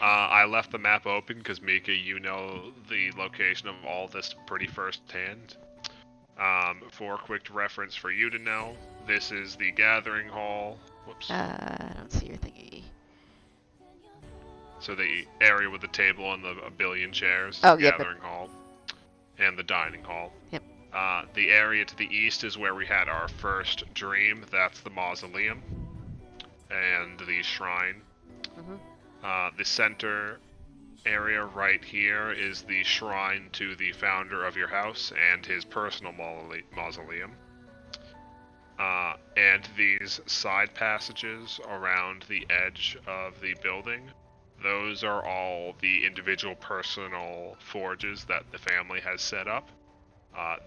I left the map open because Mika, you know the location of all this pretty firsthand. For a quick reference for you to know, this is the gathering hall. Whoops.
I don't see your thingy.
So the area with the table and the a billion chairs,
Oh,
the
yep, yep.
gathering hall, and the dining hall.
Yep.
The area to the east is where we had our first dream. That's the mausoleum and the shrine. The center area right here is the shrine to the founder of your house and his personal mausoleum. And these side passages around the edge of the building, those are all the individual personal forges that the family has set up.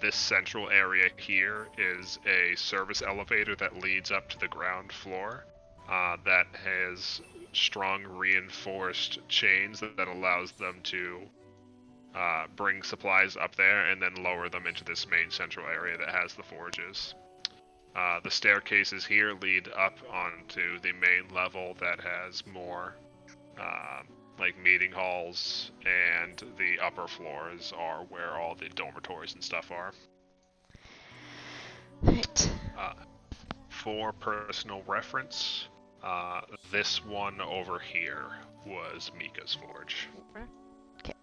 This central area here is a service elevator that leads up to the ground floor that has strong reinforced chains that allows them to bring supplies up there and then lower them into this main central area that has the forges. The staircases here lead up onto the main level that has more like meeting halls, and the upper floors are where all the dormitories and stuff are.
Right.
For personal reference, this one over here was Mika's forge.
Okay.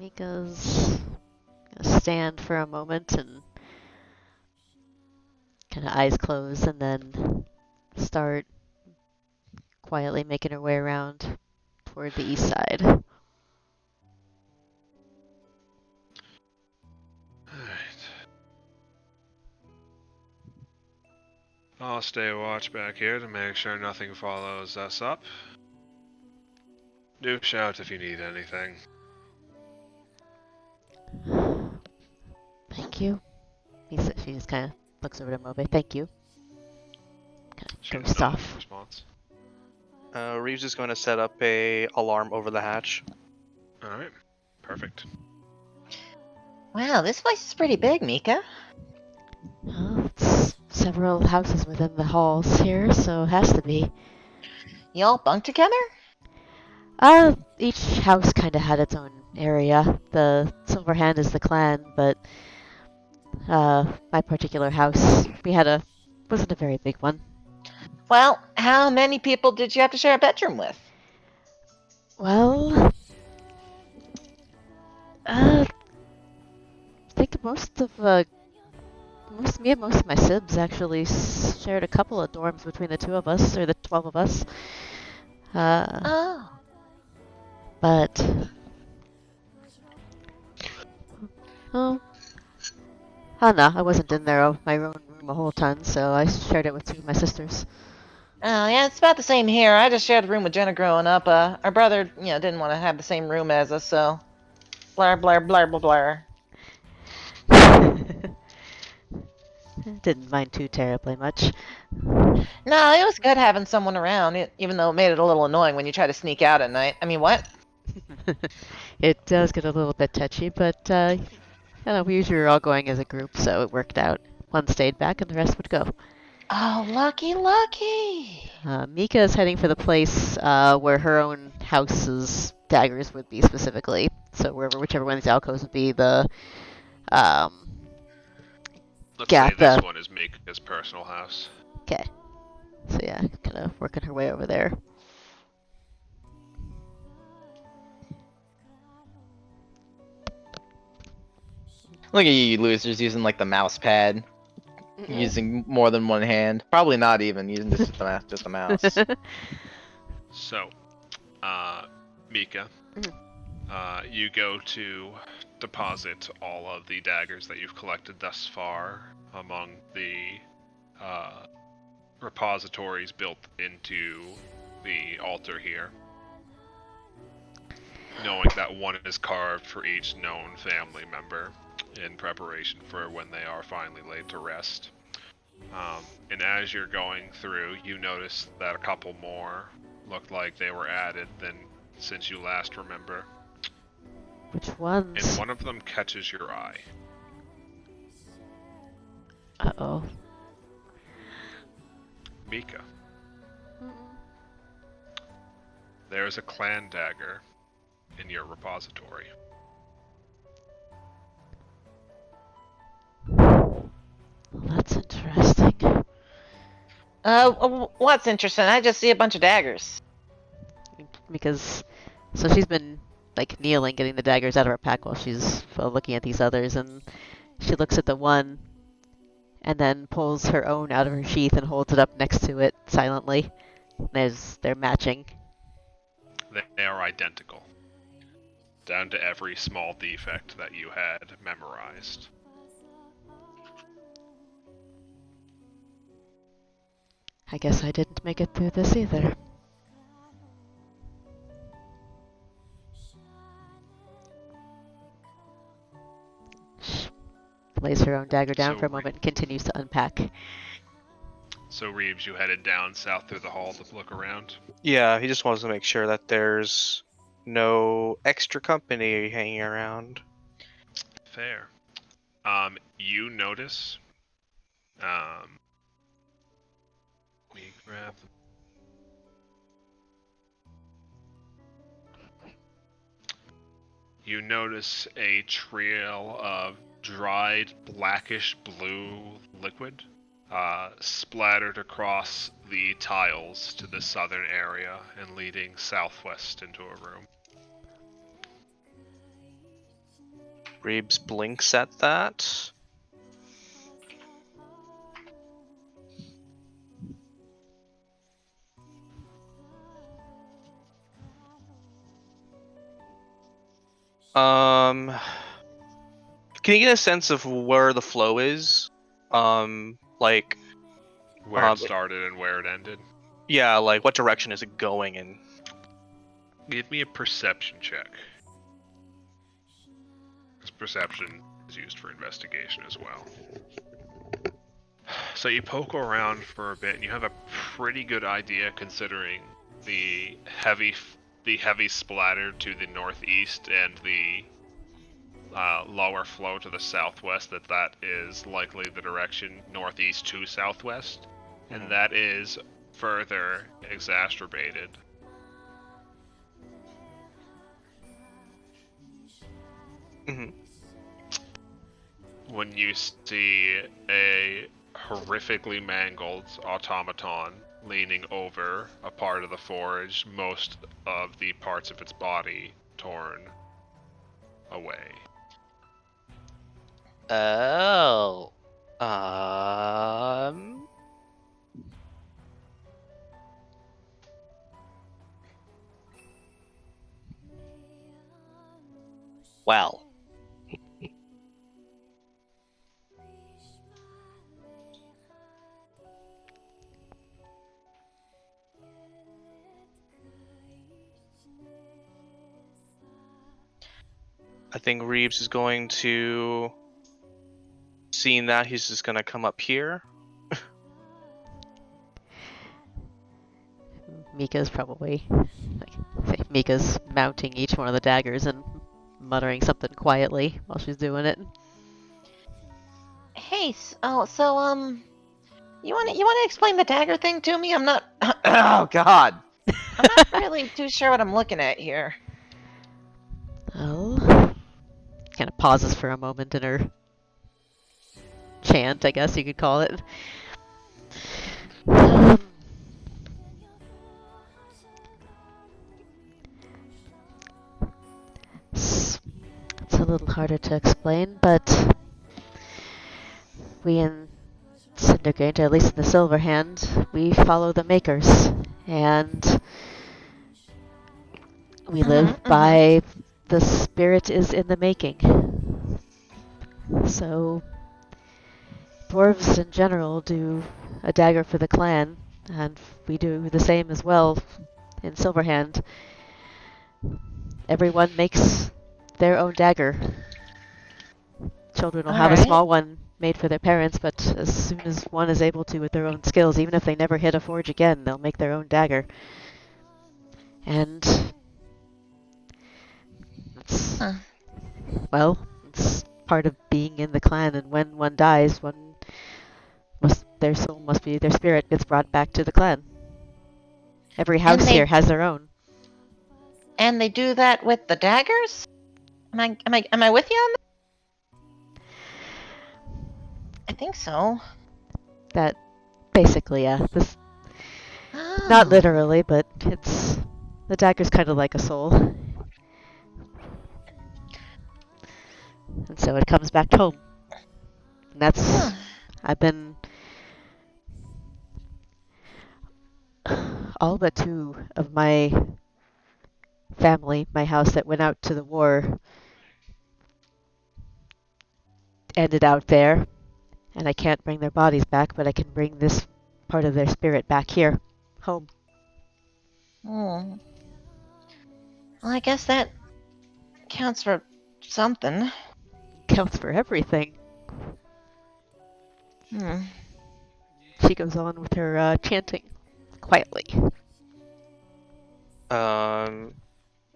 Mika's gonna stand for a moment and kind of eyes closed, and then start quietly making her way around toward the east side.
Alright. I'll stay watch back here to make sure nothing follows us up. Do shout if you need anything.
Thank you. She just kind of looks over to Mobe. Thank you.
She
Kind of
has
ghost
no
off.
response.
Reeves is going to set up a alarm over the hatch.
Alright. Perfect.
Wow, this place is pretty big, Mika.
Well, it's several houses within the halls here, so it has to be.
You all bunk together?
Each house kind of had its own area. The Silver Hand is the clan, but my particular house, wasn't a very big one.
Well, how many people did you have to share a bedroom with?
Well, I think most me and most of my sibs actually shared a couple of dorms between the two of us, or the 12 of us.
Oh.
But Oh, I don't know. I wasn't in my own room a whole ton, so I shared it with two of my sisters.
Oh, yeah, it's about the same here. I just shared a room with Jenna growing up. Our brother, didn't want to have the same room as us, so. Blar, blar, blar, blar, blar.
Didn't mind too terribly much.
No, it was good having someone around, even though it made it a little annoying when you try to sneak out at night. I mean, what?
It does get a little bit touchy, but we usually were all going as a group, so it worked out. One stayed back, and the rest would go.
Oh, lucky, lucky.
Mika is heading for the place where her own house's daggers would be specifically. So whichever one of these alcoves would be the um,
Let's say
the
this one is Mika's personal house.
okay. So yeah, kind of working her way over there.
Look at you losers using like the mouse pad, using more than one hand. Probably not even using just the mouse.
So, Mika, you go to deposit all of the daggers that you've collected thus far among the repositories built into the altar here, knowing that one is carved for each known family member in preparation for when they are finally laid to rest. And as you're going through, you notice that a couple more look like they were added than since you last remember.
Which
And
ones?
one of them catches your eye.
Uh-oh.
Mika. There's a clan dagger in your repository.
Well, that's interesting.
What's interesting? I just see a bunch of daggers.
Because so she's been like kneeling, getting the daggers out of her pack while she's looking at these others, and she looks at the one and then pulls her own out of her sheath and holds it up next to it silently. They're matching.
They are identical, down to every small defect that you had memorized.
I guess I didn't make it through this either. She lays her own dagger down
So
for a moment and continues to unpack.
So Reeves, you headed down south through the hall to look around?
Yeah, he just wants to make sure that there's no extra company hanging around.
Fair. You notice, we grab. You notice a trail of dried blackish blue liquid splattered across the tiles to the southern area and leading southwest into a room.
Reeves blinks at that. Can you get a sense of where the flow is? Like,
Where it started and where it ended.
yeah, like what direction is it going in?
Give me a perception check. Because perception is used for investigation as well. So you poke around for a bit, and you have a pretty good idea, considering the heavy splatter to the northeast and the lower flow to the southwest. That is likely the direction northeast to southwest, and that is further exacerbated. When you see a horrifically mangled automaton leaning over a part of the forge, most of the parts of its body torn away.
Oh. Well. I think Reeves is going to. Seeing that, he's just gonna come up here.
Mika's probably Mika's mounting each one of the daggers and muttering something quietly while she's doing it.
Hey, you wanna explain the dagger thing to me? I'm not. Oh God. I'm not really too sure what I'm looking at here.
Oh. Kind of pauses for a moment in her chant, I guess you could call it. It's a little harder to explain, but we in Cindergate, at least in the Silver Hand, we follow the makers, and we live by the spirit is in the making. So, dwarves in general do a dagger for the clan, and we do the same as well in Silverhand. Everyone makes their own dagger. Children will have a small one made for their parents, but as soon as one is able to with their own skills, even if they never hit a forge again, they'll make their own dagger. And it's, well, it's part of being in the clan, and when one dies, their soul must be, their spirit gets brought back to the clan. Every house here has their own.
And they do that with the daggers? Am I with you on that? I think so.
That, basically, yeah. This, not literally, but it's, the dagger's kind of like a soul. And so it comes back home. And that's, I've been, all but two of my family, my house that went out to the war, ended out there. And I can't bring their bodies back, but I can bring this part of their spirit back here, home.
Well, I guess that counts for something.
Counts for everything. She goes on with her chanting quietly.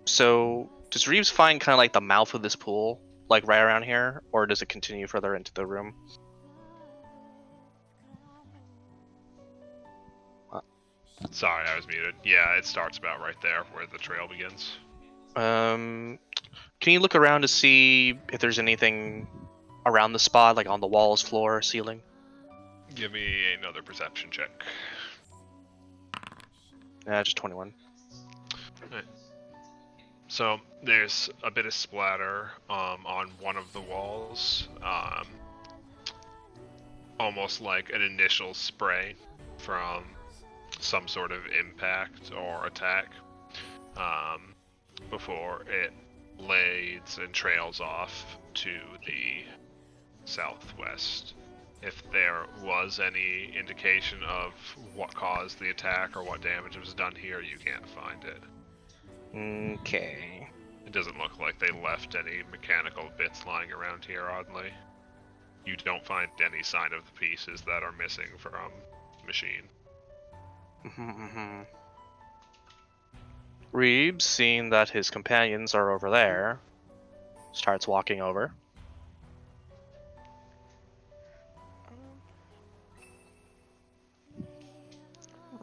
So does Reeves find kind of like the mouth of this pool, like right around here, or does it continue further into the room?
Sorry, I was muted. Yeah, it starts about right there where the trail begins.
Can you look around to see if there's anything around the spot, like on the walls, floor, ceiling?
Give me another perception check.
Just 21.
Right. So there's a bit of splatter on one of the walls, almost like an initial spray from some sort of impact or attack, before it blades and trails off to the southwest. If there was any indication of what caused the attack or what damage was done here, you can't find it.
Okay.
It doesn't look like they left any mechanical bits lying around here, oddly. You don't find any sign of the pieces that are missing from the machine.
Reeves, seeing that his companions are over there, starts walking over.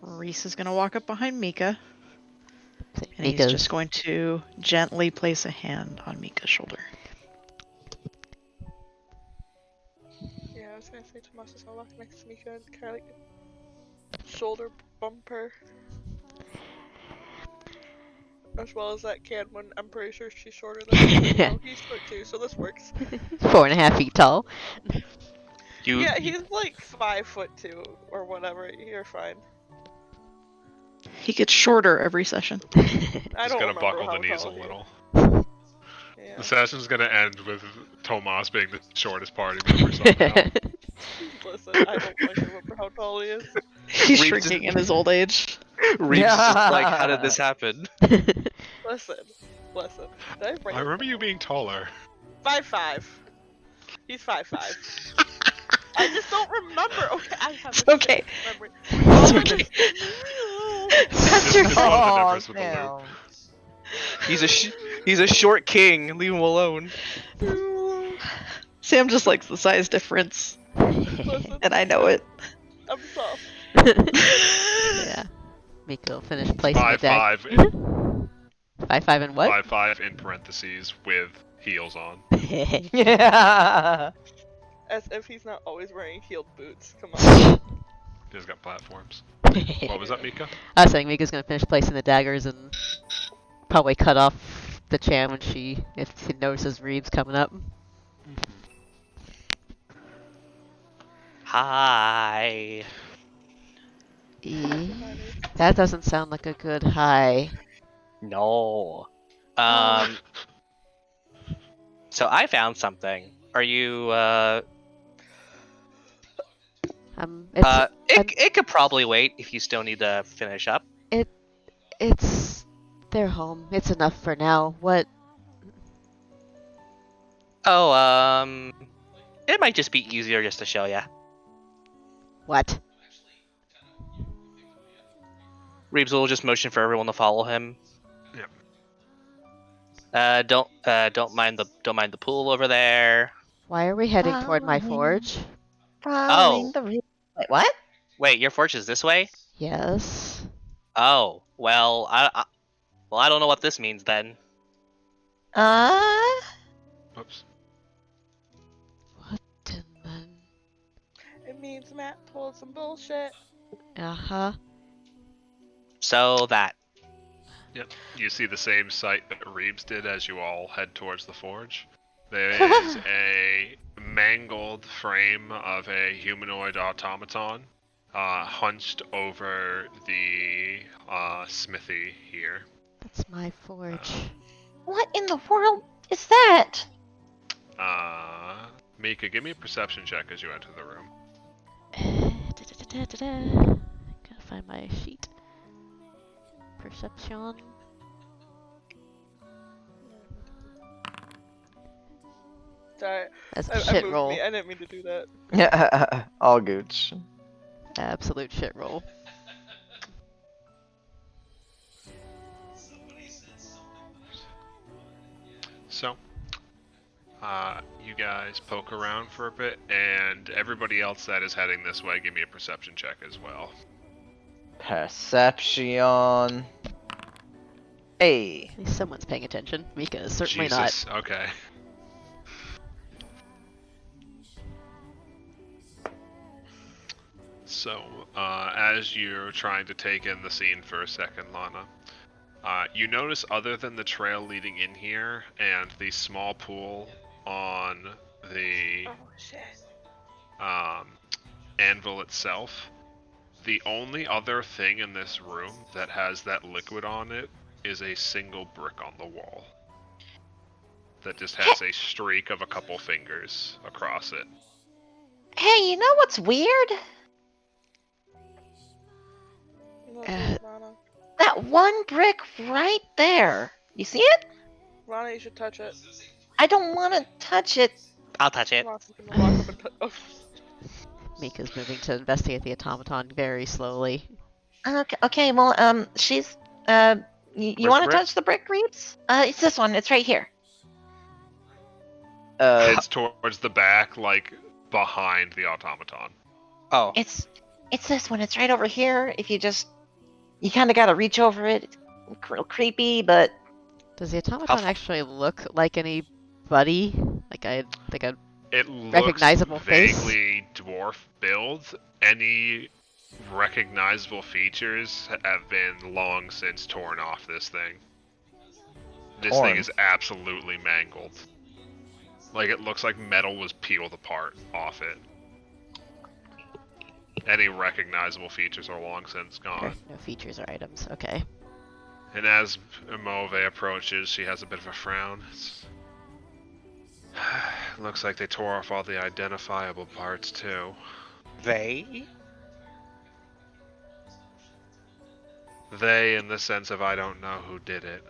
Reese is gonna walk up behind Mika. And
Mika's
he's just going to gently place a hand on Mika's shoulder.
Yeah, I was gonna say Tomas is gonna walk next to Mika and kind of like shoulder bumper. As well as that can when I'm pretty sure she's shorter than him. No, he's short too, so this works.
4.5 feet tall.
Yeah, he's like 5'2" or whatever. You're fine.
He gets shorter every session.
I
Just
don't
gonna
remember
buckle
how
the knees a
tall he is.
little.
Yeah.
The session's gonna end with Tomas being the shortest party member somehow.
Listen, I don't like remember how tall he is.
He's
Reeves
shrinking in his old age.
Reeves is just like, how did this happen?
Listen, Bless him. Did I bring
I
it?
remember you being taller.
5'5". He's 5'5". I just don't remember. Okay, I have
It's
a
okay.
sick memory. We all
It's
have
okay.
this-
Just go on the
Oh,
numbers with the loop.
no.
He's a short king. Leave him alone.
Sam just likes the size difference,
Listen,
and I know it.
I'm tough.
Yeah. Mika will finish placing the deck.
5'5",
5'5" and what?
5'5" in parentheses with heels on.
Yeah.
As if he's not always wearing heeled boots. Come on.
He's got platforms. What was that, Mika?
I was saying Mika's gonna finish placing the daggers and probably cut off the Chan when if she notices Reeves coming up.
Hi.
That doesn't sound like a good hi.
No.
Oh.
So I found something. Are you it could probably wait if you still need to finish up.
it's their home. It's enough for now. What?
Oh, it might just be easier just to show ya.
What?
Reeves will just motion for everyone to follow him.
Yep.
Don't mind the pool over there.
Why are we heading toward my
Following- Following
Oh.
the Wait, what?
Wait, your forge is this way?
Yes.
Oh, well, I don't know what this means then.
Oops.
What in the?
It means Matt pulled some bullshit.
Uh-huh.
So that.
Yep. You see the same sight that Reeves did as you all head towards the forge. There is a mangled frame of a humanoid automaton hunched over the smithy here.
That's my forge.
What in the world is that?
Mika, give me a perception check as you enter the room.
Gotta find my sheet. Perception.
Sorry.
That's
I
a shit
moved
roll.
me. I didn't mean to do that.
Yeah, all gooch.
Absolute shit roll.
So, you guys poke around for a bit, and everybody else that is heading this way, give me a perception check as well.
Perception. Hey.
At least someone's paying attention. Mika is certainly
Jesus. Okay. So, as you're trying to take in the scene for a second, Lana, you notice other than the trail leading in here and the small pool on the
Oh shit.
anvil itself, the only other thing in this room that has that liquid on it is a single brick on the wall that just has a streak of a couple fingers across it.
Hey, you know what's weird?
You know what, Rana?
That one brick right there. You see it?
Rana, you should touch it.
I don't want to touch it.
I'll touch it.
Rana's gonna walk up and touch. Oh.
Mika's moving to investigate the automaton very slowly.
Okay, well, she's, you
Where's
want
the
to
brick?
touch the brick, Reeves? It's this one. It's right here.
Heads towards the back, like behind the automaton.
Oh.
It's this one. It's right over here. If you kind of got to reach over it. It's real creepy, but
Does the automaton actually look like anybody? Like a
It looks
recognizable face?
vaguely dwarf build. Any recognizable features have been long since torn off this thing. This thing
Torn?
is absolutely mangled. Like it looks like metal was peeled apart off it. Any recognizable features are long since gone.
No features or items. Okay.
And as Imove approaches, she has a bit of a frown. Looks like they tore off all the identifiable parts too.
They?
They, in the sense of I don't know who did it.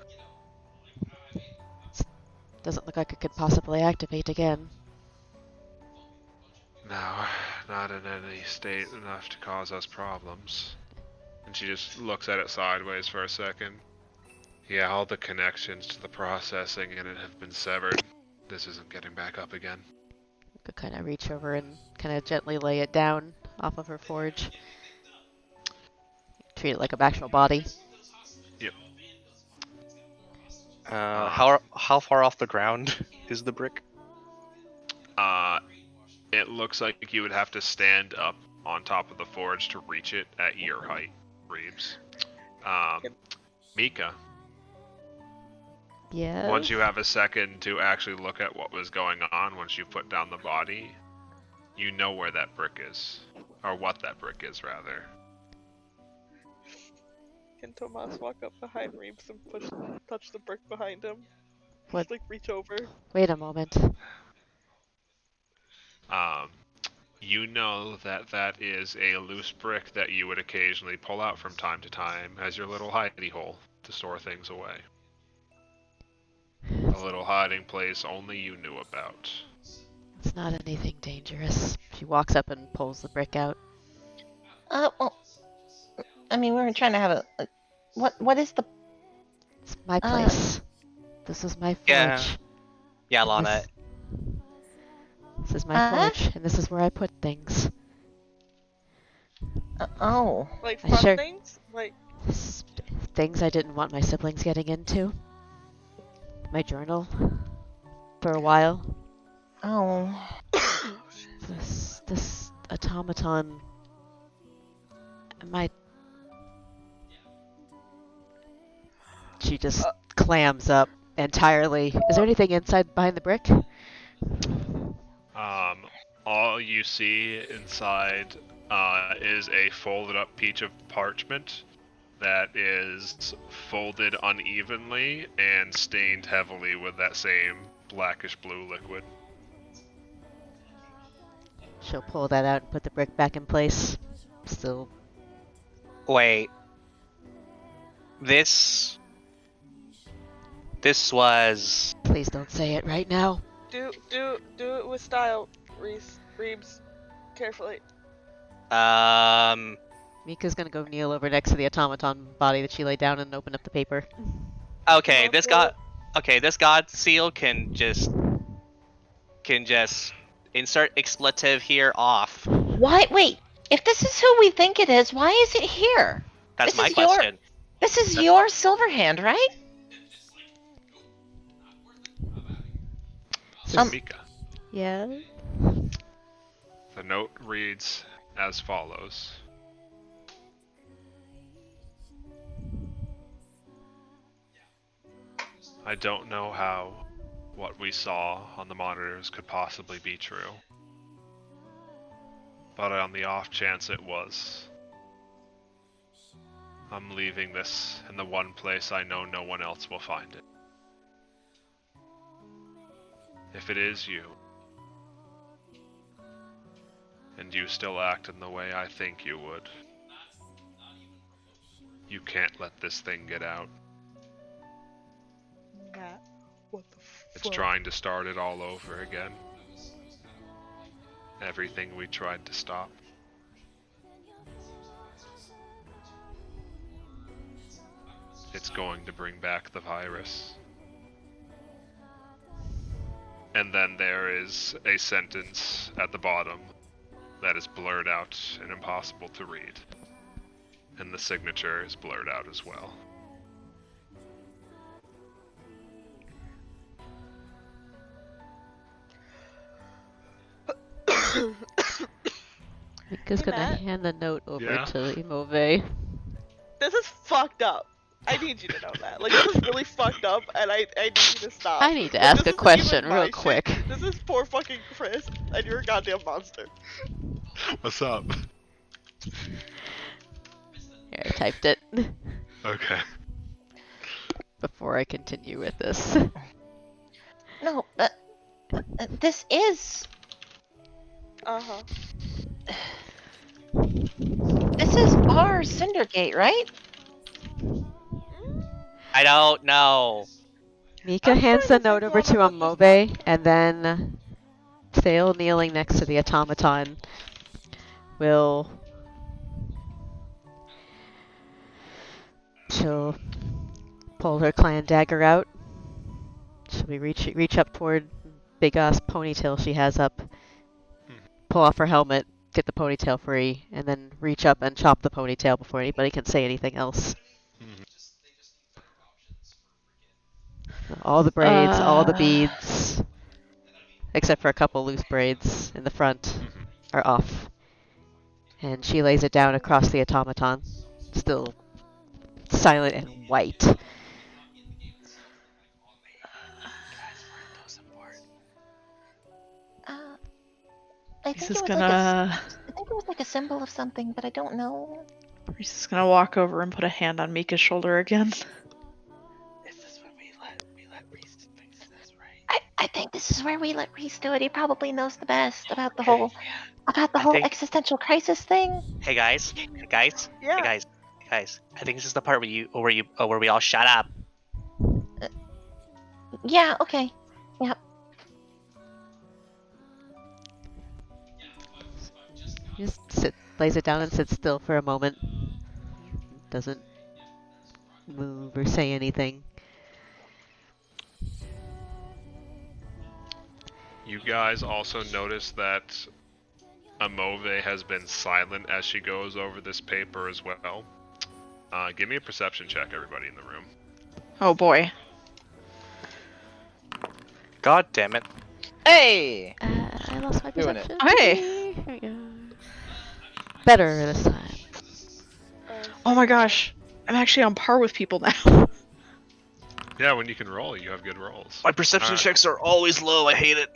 Doesn't look like it could possibly activate again.
No, not in any state enough to cause us problems. And she just looks at it sideways for a second. Yeah, all the connections to the processing in it have been severed. This isn't getting back up again.
Could kind of reach over and kind of gently lay it down off of her forge. Treat it like a actual body.
Yep.
How far off the ground is the brick?
It looks like you would have to stand up on top of the forge to reach it at your height, Reeves. Mika,
Yeah.
once you have a second to actually look at what was going on, once you put down the body, you know where that brick is. Or what that brick is, rather.
Can Tomas walk up behind Reeves and touch the brick behind him?
What?
Just like reach over.
Wait a moment.
You know that that is a loose brick that you would occasionally pull out from time to time as your little hidey hole to store things away. A little hiding place only you knew about.
It's not anything dangerous. She walks up and pulls the brick out.
Well, I mean, we were trying to have a what is the...
It's my place. This is my forge.
Yeah. Yeah,
And
Lana.
This is my forge, and this is where I put things.
Oh.
Like
I
fun
sure-
things? Like
Things I didn't want my siblings getting into. My journal. For a while.
Oh.
This automaton. She just clams up entirely. Is there anything inside behind the brick?
All you see inside is a folded up piece of parchment that is folded unevenly and stained heavily with that same blackish blue liquid.
She'll pull that out and put the brick back in place. Still.
Wait. This was...
Please don't say it right now.
do it with style, Reeves. Carefully.
Mika's gonna go kneel over next to the automaton body that she laid down and open up the paper.
Okay, this god seal can just insert expletive here off.
Why? Wait. If this is who we think it is, why is it here?
That's
This
my
is
question.
This is your Silverhand, right?
Mika.
Yeah?
The note reads as follows. I don't know how what we saw on the monitors could possibly be true. But on the off chance it was, I'm leaving this in the one place I know no one else will find it. If it is you, and you still act in the way I think you would, you can't let this thing get out.
Matt, what the fuck?
It's trying to start it all over again. Everything we tried to stop. It's going to bring back the virus. And then there is a sentence at the bottom that is blurred out and impossible to read. And the signature is blurred out as well.
Mika's
Hey,
gonna
Matt?
hand the note over
Yeah?
to Imove.
This is fucked up. I need you to know that. Like, this is really fucked up, and I need you to stop.
I need to
Like,
ask
this
a
isn't
question
even my
real
shit.
quick.
This is poor fucking Chris, and you're a goddamn monster.
What's up?
Here, I typed it
Okay.
before I continue with this.
No, this is...
Uh-huh.
This is our Cindergate, right?
I don't know.
Mika
I'm
hands
trying
the
to
note
figure
over
out
to
about this
Amobe, and then Sail, kneeling next to the automaton, will... She'll pull her clan dagger out. She'll be reach up toward big ass ponytail she has up, pull off her helmet, get the ponytail free, and then reach up and chop the ponytail before anybody can say anything else. All the braids, all the beads, except for a couple loose braids in the front, are off. And she lays it down across the automaton, still silent and white.
I
He's
think it
just
was like a,
gonna.
I think it was like a symbol of something, but I don't know.
He's just gonna walk over and put a hand on Mika's shoulder again.
Is this when we let Reese fix this, right?
I think this is where we let Reese do it. He probably knows the best about the
Okay,
whole
I think.
existential crisis thing.
Hey guys, hey guys,
Yeah.
hey guys, hey guys. I think this is the part where we all shut up.
Yeah, okay. Yeah.
Just lays it down and sits still for a moment. Doesn't move or say anything.
You guys also notice that Amove has been silent as she goes over this paper as well. Give me a perception check, everybody in the room.
Oh boy.
God damn it.
Hey!
I lost my
Doing it.
perception.
Hey!
Here we go. Better this time.
Oh my gosh. I'm actually on par with people now.
Yeah, when you can roll, you have good rolls.
My perception
Alright.
checks are always low. I hate it.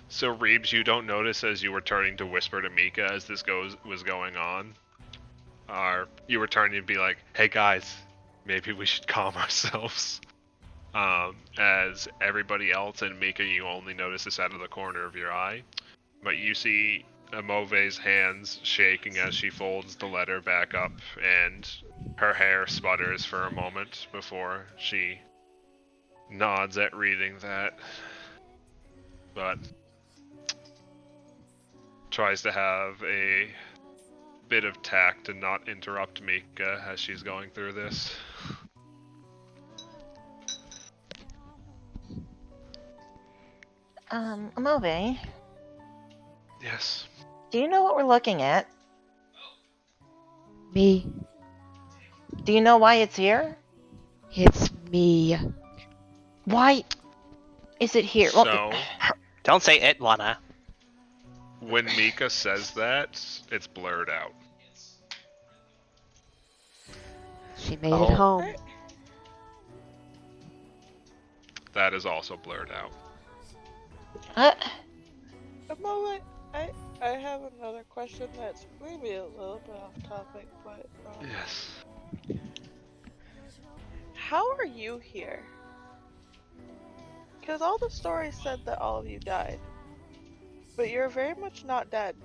So Reeves, you don't notice as you were turning to whisper to Mika as this was going on. You were turning to be like, "Hey guys, maybe we should calm ourselves." As everybody else and Mika, you only notice this out of the corner of your eye, but you see Amove's hands shaking as she folds the letter back up, and her hair sputters for a moment before she nods at reading that, but tries to have a bit of tact and not interrupt Mika as she's going through this.
Amove,
Yes.
do you know what we're looking at?
Me.
Do you know why it's here?
It's me.
Why is it here?
So,
Don't say it, Lana.
when Mika says that, it's blurred out.
She made
Oh.
it home.
That is also blurred out.
A moment. I have another question that's maybe a little bit off topic, but
Yes.
how are you here? Because all the stories said that all of you died, but you're very much not dead.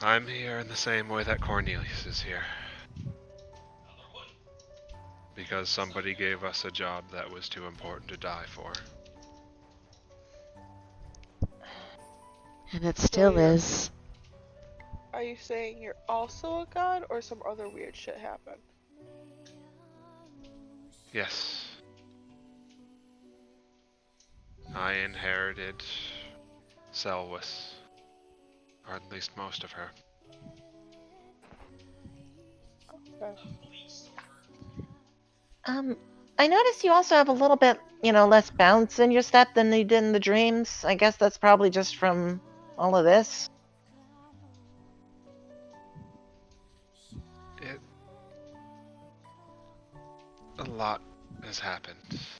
I'm here in the same way that Cornelius is here. Because somebody gave us a job that was too important to die for.
And it still
you're-
is.
Are you saying you're also a god, or some other weird shit happened?
Yes. I inherited Selwys. Or at least most of her.
Okay.
I noticed you also have a little bit, less bounce in your step than you did in the dreams. I guess that's probably just from all of this.
A lot has happened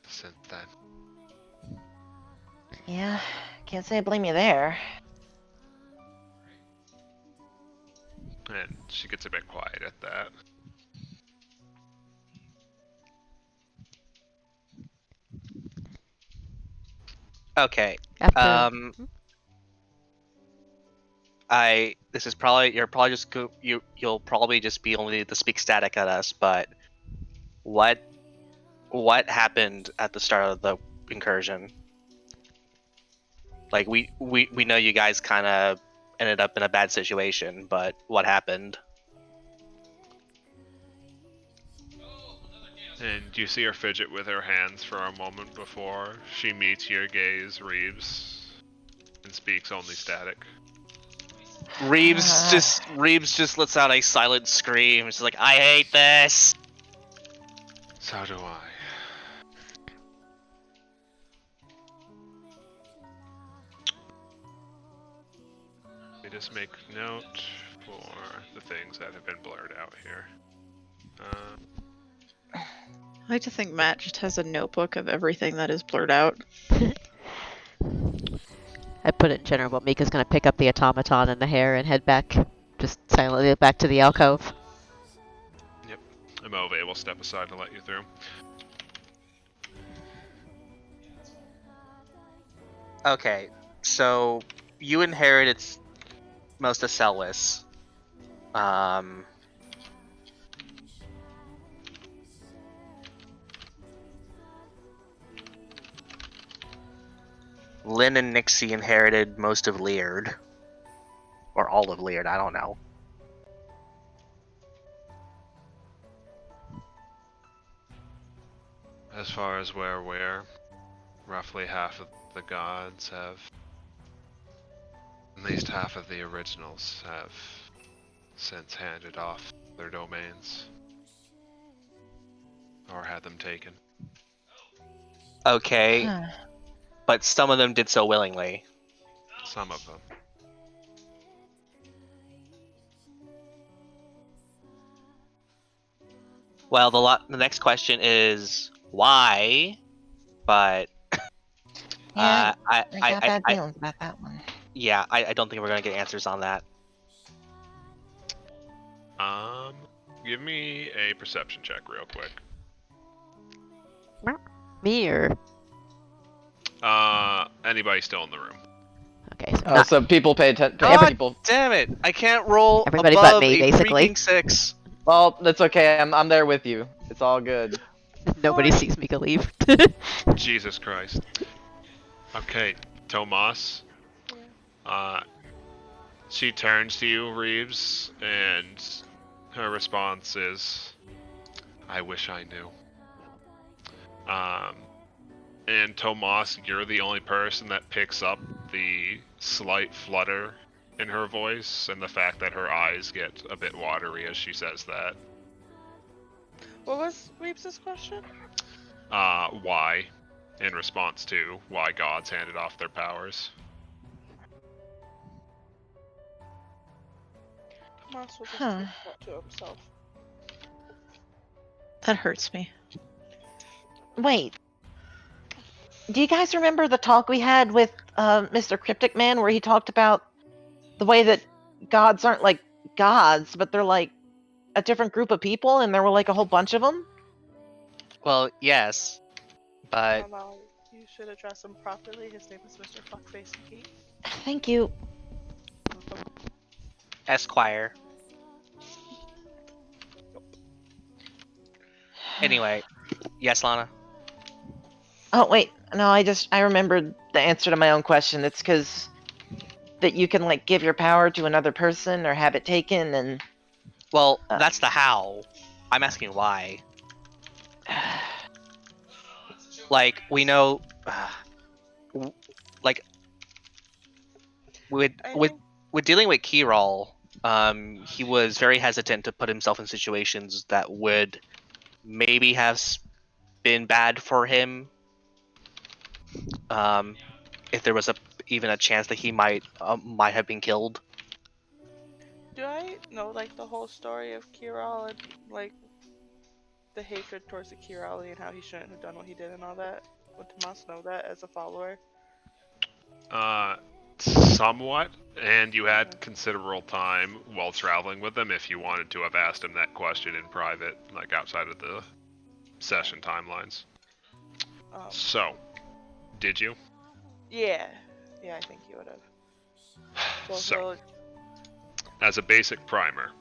since then.
Yeah, can't say I blame you there.
And she gets a bit quiet at that.
Okay.
After.
Um. This is probably you'll probably just be only to speak static at us, but what happened at the start of the incursion? Like we know you guys kind of ended up in a bad situation, but what happened?
And you see her fidget with her hands for a moment before she meets your gaze, Reeves, and speaks only static.
Reeves just lets out a silent scream. She's like, "I hate this."
So do I. Let me just make note for the things that have been blurred out here.
I like to think Matt just has a notebook of everything that is blurred out.
I put it in general, but Mika's gonna pick up the automaton and the hair and head back, just silently back to the alcove.
Yep. Imove will step aside to let you through.
Okay, so you inherited most of Cellus. Lynn and Nixie inherited most of Leard. Or all of Leard, I don't know.
As far as we're aware, roughly half of the gods have, at least half of the originals have since handed off their domains. Or had them taken.
Okay, but some of them did so willingly.
Some of them.
Well, the next question is why, but
Yeah,
I
I got bad feelings about that one.
yeah, I don't think we're gonna get answers on that.
Give me a perception check real quick.
Me or
Anybody still in the room?
okay, so
Oh,
not
so people pay attention.
God
People.
damn it! I can't roll
Everybody but
above
me,
a
basically.
freaking 6.
Well, that's okay. I'm there with you. It's all good.
nobody sees Mika leave.
Jesus Christ. Okay, Tomas. She turns to you, Reeves, and her response is, I wish I knew. And Tomas, you're the only person that picks up the slight flutter in her voice and the fact that her eyes get a bit watery as she says that.
What was Reeves' question?
Why? In response to why gods handed off their powers.
Tomas will just
Huh.
keep that to himself.
That hurts me.
Wait. Do you guys remember the talk we had with Mr. Cryptic Man where he talked about the way that gods aren't like gods, but they're like a different group of people and there were like a whole bunch of them?
Well, yes, but
No, you should address him properly. His name is Mr. Fuckface McGee.
Thank you.
Esquire. Anyway, yes, Lana.
Oh wait, no, I remembered the answer to my own question. It's because that you can like give your power to another person or have it taken, and
Well, that's the how. I'm asking why. Like we know, like with dealing with Kirol, he was very hesitant to put himself in situations that would maybe have been bad for him. If there was even a chance that he might have been killed.
Do I know like the whole story of Kiral and like the hatred towards the Kirali and how he shouldn't have done what he did and all that? Would Tomas know that as a follower?
Somewhat, and you had considerable time while traveling with them if you wanted to have asked him that question in private, like outside of the session timelines. So, did you?
Yeah, I think he would have. So
as a basic primer,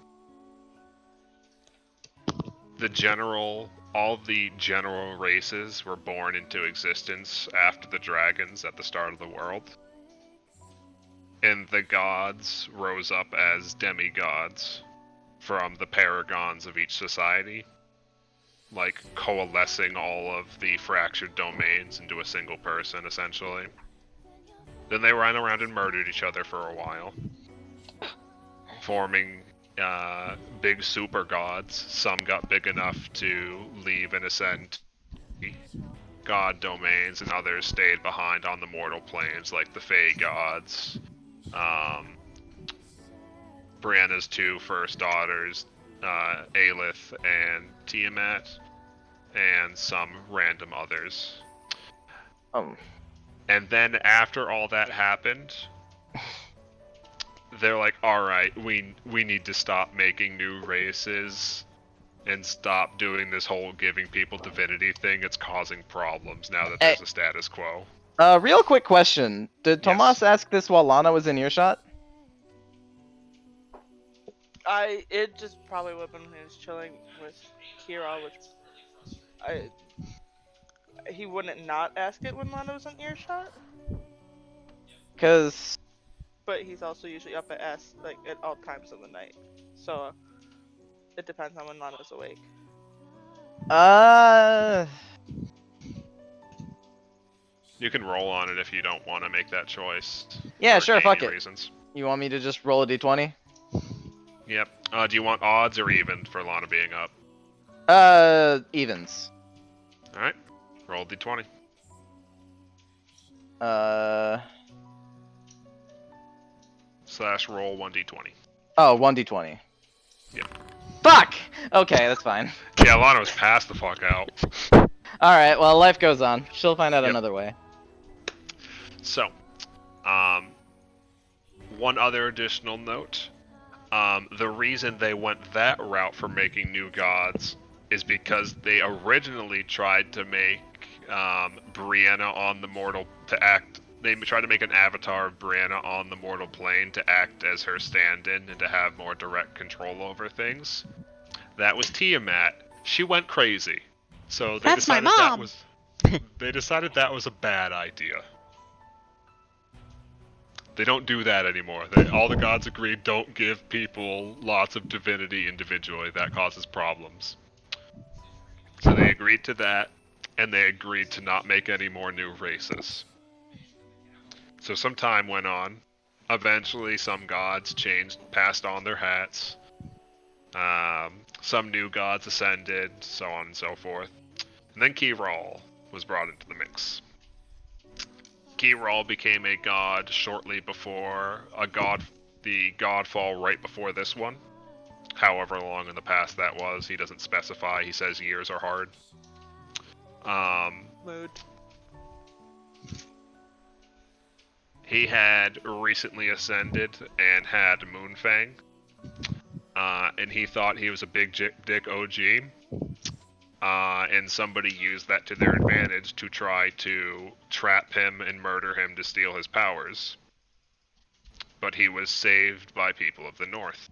all the general races were born into existence after the dragons at the start of the world. And the gods rose up as demigods from the paragons of each society, like coalescing all of the fractured domains into a single person, essentially. Then they ran around and murdered each other for a while, forming big super gods. Some got big enough to leave and ascend to god domains, and others stayed behind on the mortal planes, like the Fey gods. Brianna's two first daughters, Aelith and Tiamat, and some random others. And then after all that happened, they're like, alright, we need to stop making new races and stop doing this whole giving people divinity thing. It's causing problems now that there's a status quo.
Real quick question. Did Tomas
Yes.
ask this while Lana was in earshot?
It just probably would have been when he was chilling with Kira, which he wouldn't not ask it when Lana was in earshot.
Because
But he's also usually up at at all times of the night. So it depends on when Lana's awake.
You can roll on it if you don't want to make that choice.
Yeah,
for
sure, fuck
gaming
it.
reasons.
You want me to just roll a d20?
Yep. Do you want odds or even for Lana being up?
Evens.
Alright. Roll d20. / roll 1d20.
Oh, 1d20.
Yep.
Fuck! Okay, that's fine.
Yeah, Lana was passed the fuck out.
Alright, well, life goes on. She'll find out
Yep.
another way.
So, one other additional note. The reason they went that route for making new gods is because they originally tried to make Brianna on the mortal to act. They tried to make an avatar of Brianna on the mortal plane to act as her stand-in and to have more direct control over things. That was Tiamat. She went crazy, so they
That's my
decided that
mom.
was they decided that was a bad idea. They don't do that anymore. All the gods agreed don't give people lots of divinity individually. That causes problems. So they agreed to that, and they agreed to not make any more new races. So some time went on. Eventually, some gods passed on their hats. Some new gods ascended, so on and so forth. And then Kiral was brought into the mix. Kiral became a god shortly before the godfall right before this one. However long in the past that was, he doesn't specify. He says years are hard.
Mood.
He had recently ascended and had Moonfang. And he thought he was a big dick OG. And somebody used that to their advantage to try to trap him and murder him to steal his powers. But he was saved by people of the North.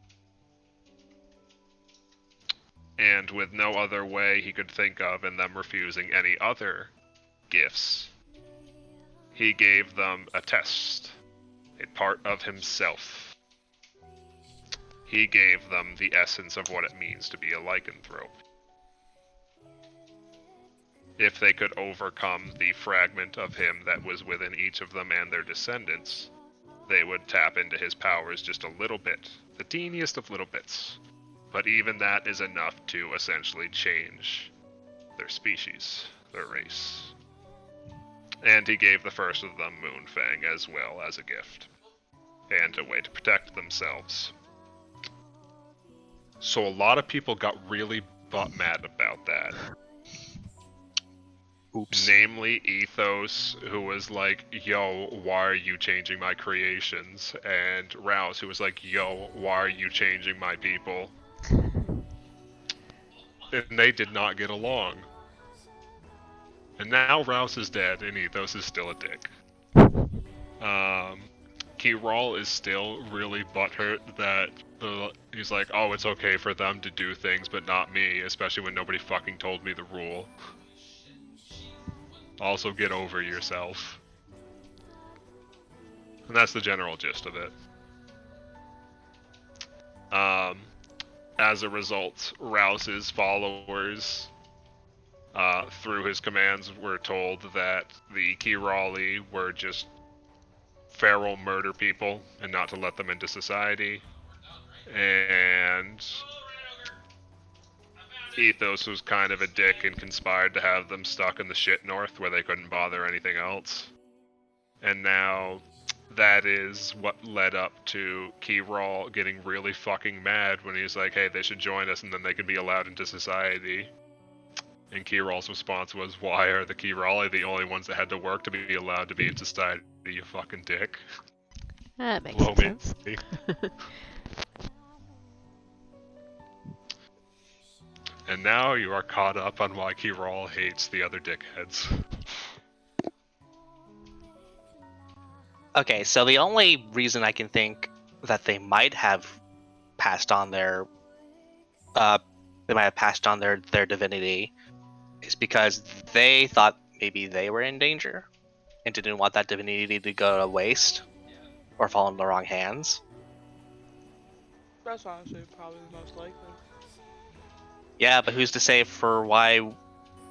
And with no other way he could think of and them refusing any other gifts, he gave them a test, a part of himself. He gave them the essence of what it means to be a lycanthrope. If they could overcome the fragment of him that was within each of them and their descendants, they would tap into his powers just a little bit, the teeniest of little bits. But even that is enough to essentially change their species, their race. And he gave the first of them Moonfang as well as a gift, and a way to protect themselves. So a lot of people got really butt mad about that.
Oops.
Namely Ethos, who was like, yo, why are you changing my creations? And Rouse, who was like, yo, why are you changing my people? And they did not get along. And now Rouse is dead, and Ethos is still a dick. Kiral is still really butthurt that He's like, oh, it's okay for them to do things, but not me, especially when nobody fucking told me the rule. Also, get over yourself. And that's the general gist of it. As a result, Rouse's followers, through his commands, were told that the Kirali were just feral murder people and not to let them into society. And Ethos was kind of a dick and conspired to have them stuck in the shit north where they couldn't bother anything else. And now that is what led up to Kiral getting really fucking mad when he's like, hey, they should join us and then they can be allowed into society. And Kiral's response was, why are the Kirali the only ones that had to work to be allowed to be in society, you fucking dick?
That makes
Blow
some
me.
sense.
And now you are caught up on why Kiral hates the other dickheads.
Okay, so the only reason I can think that they might have passed on their their divinity is because they thought maybe they were in danger and didn't want that divinity to go to waste or fall in the wrong hands.
That's honestly probably the most likely.
Yeah, but who's to say for why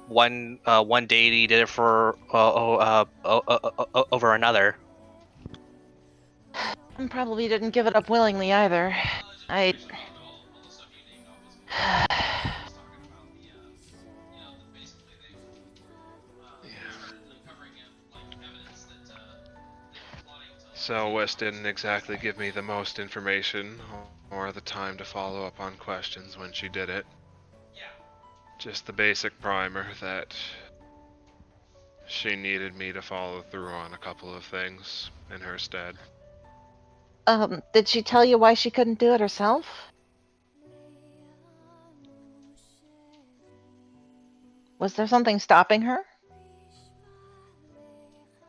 one deity did it for over another?
And probably didn't give it up willingly either. I.
So Wes didn't exactly give me the most information or the time to follow up on questions when she did it. Just the basic primer that she needed me to follow through on a couple of things in her stead.
Did she tell you why she couldn't do it herself? Was there something stopping her?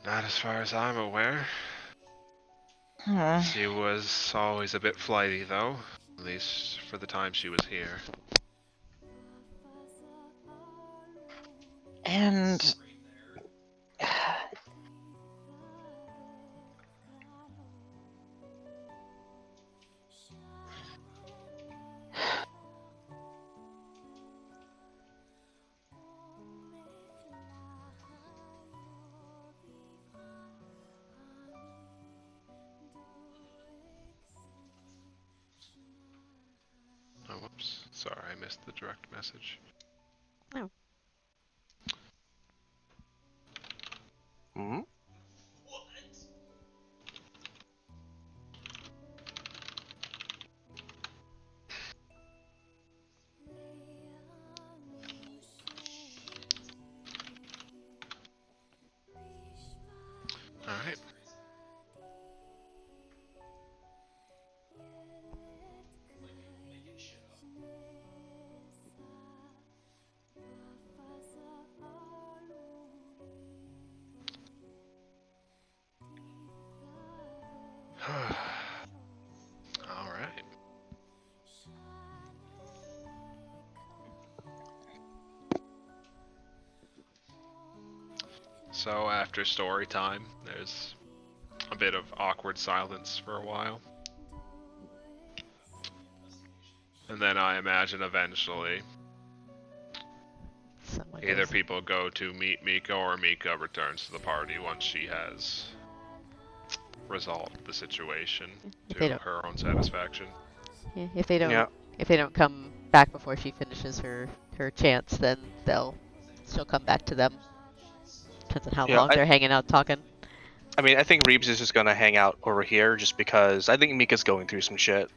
Not as far as I'm aware. She was always a bit flighty, though. At least for the time she was here.
And
Oh, whoops. Sorry, I missed the direct message.
Oh.
Hmm?
Alright. Alright. So after story time, there's a bit of awkward silence for a while. And then I imagine eventually
Someone
either
goes,
people go to meet Mika or Mika returns to the party once she has resolved the situation
if they
to
don't,
her own satisfaction.
yeah,
Yeah.
if they don't come back before she finishes her chants, then she'll come back to them. Depends on how
Yeah,
long they're hanging out talking.
I mean, I think Reeves is just gonna hang out over here just because I think Mika's going through some shit.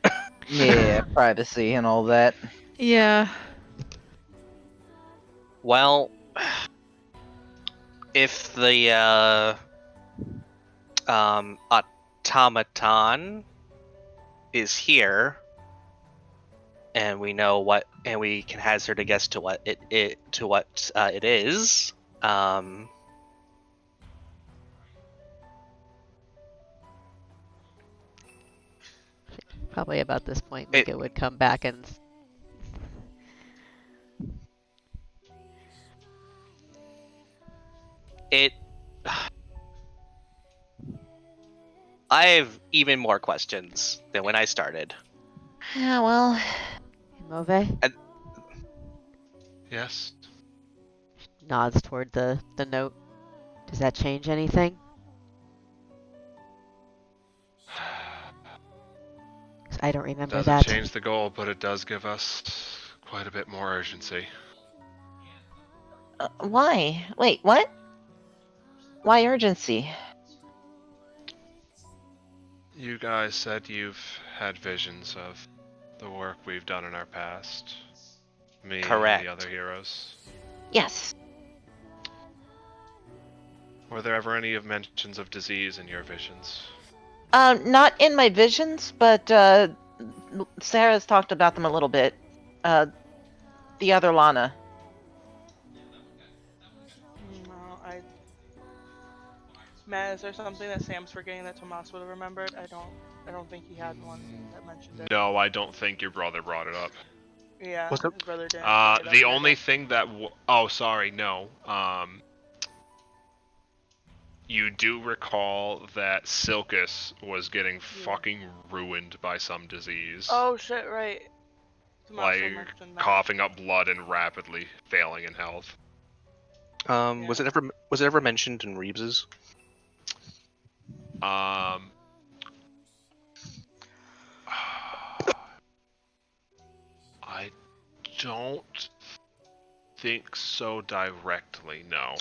Yeah, privacy and all that.
Yeah.
Well, if the automaton is here, and we know what, and we can hazard a guess to what it is.
Probably about this point, Mika would come back and
It. I have even more questions than when I started.
Yeah, well,
Move
Yes.
nods toward the note. Does that change anything? 'Cause I don't remember
Doesn't
that.
change the goal, but it does give us quite a bit more urgency.
why? Wait, what? Why urgency?
You guys said you've had visions of the work we've done in our past. Me and
Correct.
the other heroes.
Yes.
Were there ever any mentions of disease in your visions?
Not in my visions, but Sarah's talked about them a little bit. The other Lana.
No, Matt, is there something that Sam's forgetting that Tomas would have remembered? I don't think he had one that mentioned it.
No, I don't think your brother brought it up.
Yeah,
Was
his
it-
brother didn't. bring it up,
The
and I
only
don't-
thing that oh, sorry, no. You do recall that Silkus was getting fucking ruined by some disease.
Oh shit! Right. Tommaso
Like
mentioned that.
coughing up blood and rapidly failing in health.
Was it ever mentioned in Reeves's?
Um, I don't think so directly, no.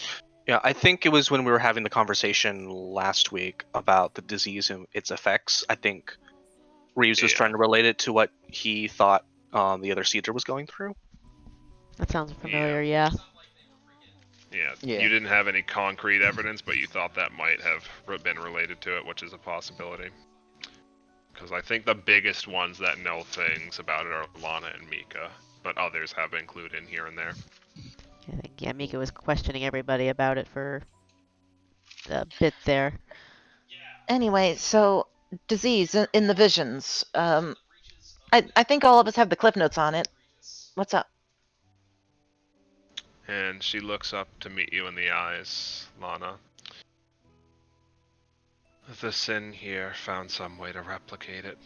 Yeah, I think it was when we were having the conversation last week about the disease and its effects. I think Reeves was
Yeah.
trying to relate it to what he thought the other Caesar was going through.
That sounds familiar, yeah.
Yeah,
Yeah.
you didn't have any concrete evidence, but you thought that might have been related to it, which is a possibility. Because I think the biggest ones that know things about it are Lana and Mika, but others have been included in here and there.
I think yeah, Mika was questioning everybody about it for a bit there.
Anyway, so disease in the visions. I think all of us have the cliff notes on it. What's up?
And she looks up to meet you in the eyes, Lana. The Sin here found some way to replicate it.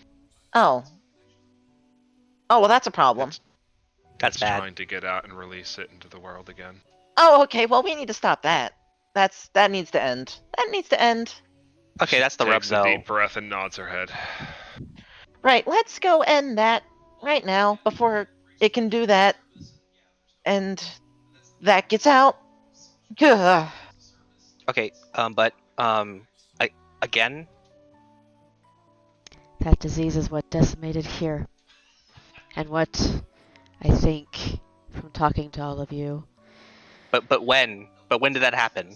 Oh. Oh, well, that's a problem.
That's
It's
bad.
trying to get out and release it into the world again.
Oh, okay. Well, we need to stop that. That needs to end. That needs to end.
Okay, that's the rub
Takes a
though.
deep breath and nods her head.
Right. Let's go end that right now before it can do that, and that gets out. Ugh.
Okay, again,
That disease is what decimated here. And what I think from talking to all of you.
but when? But when did that happen?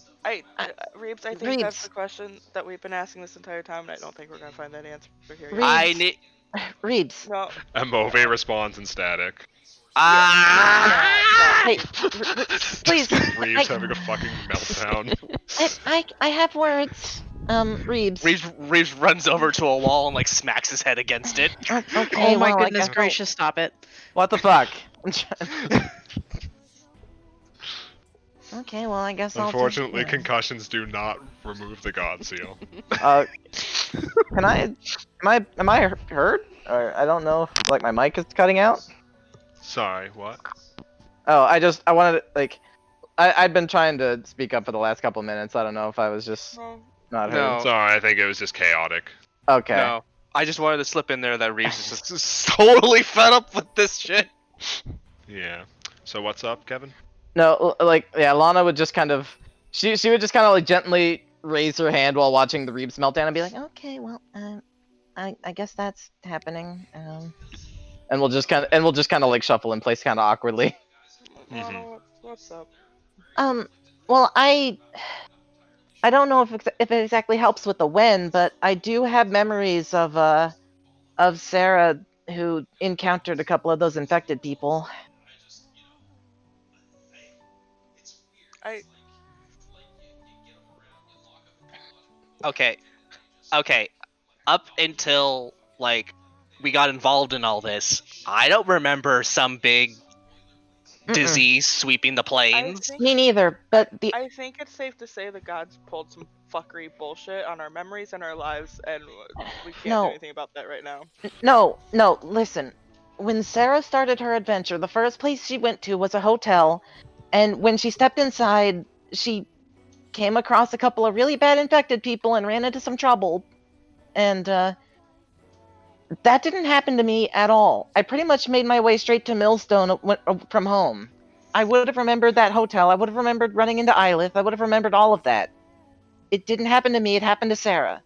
Reeves, I think
Reeves.
that's the question that we've been asking this entire time, and I don't think we're gonna find that answer here yet.
Reeves.
I need.
Reeves.
No.
Move responds in static.
Ah!
Hey, please.
Reeves
I-
having a fucking meltdown.
I have words. Reeves.
Reeves runs over to a wall and like smacks his head against it.
Okay.
Oh my
well, I
goodness
guess-
gracious, stop it.
What the fuck?
Okay. Well, I guess I'll.
Unfortunately,
just, yeah.
concussions do not remove the God Seal.
Can I? Am I heard? Or I don't know if like my mic is cutting out.
Sorry, what?
Oh, I wanted to, like, I'd been trying to speak up for the last couple minutes. I don't know if I was just
No.
not heard.
No.
Sorry, I think it was just chaotic.
Okay.
No, I just wanted to slip in there that Reeves is just totally fed up with this shit.
Yeah. So what's up, Kevin?
No, like, yeah, Lana would just kind of, she would just kind of like gently raise her hand while watching the Reeves meltdown and be like, okay, well, I guess that's happening. And we'll just kind of like shuffle in place kind of awkwardly.
Mhm.
What's up?
Well, I don't know if it exactly helps with the when, but I do have memories of Sarah who encountered a couple of those infected people.
Okay, up until like we got involved in all this. I don't remember some big
Mm-mm.
disease sweeping the
I
plains.
think
Me neither. But the
I think it's safe to say the gods pulled some fuckery bullshit on our memories and our lives, and we can't do
No.
anything about that right now.
no. Listen, when Sarah started her adventure, the first place she went to was a hotel, and when she stepped inside, she came across a couple of really bad infected people and ran into some trouble. And that didn't happen to me at all. I pretty much made my way straight to Millstone from home. I would have remembered that hotel. I would have remembered running into Eilith. I would have remembered all of that. It didn't happen to me. It happened to Sarah.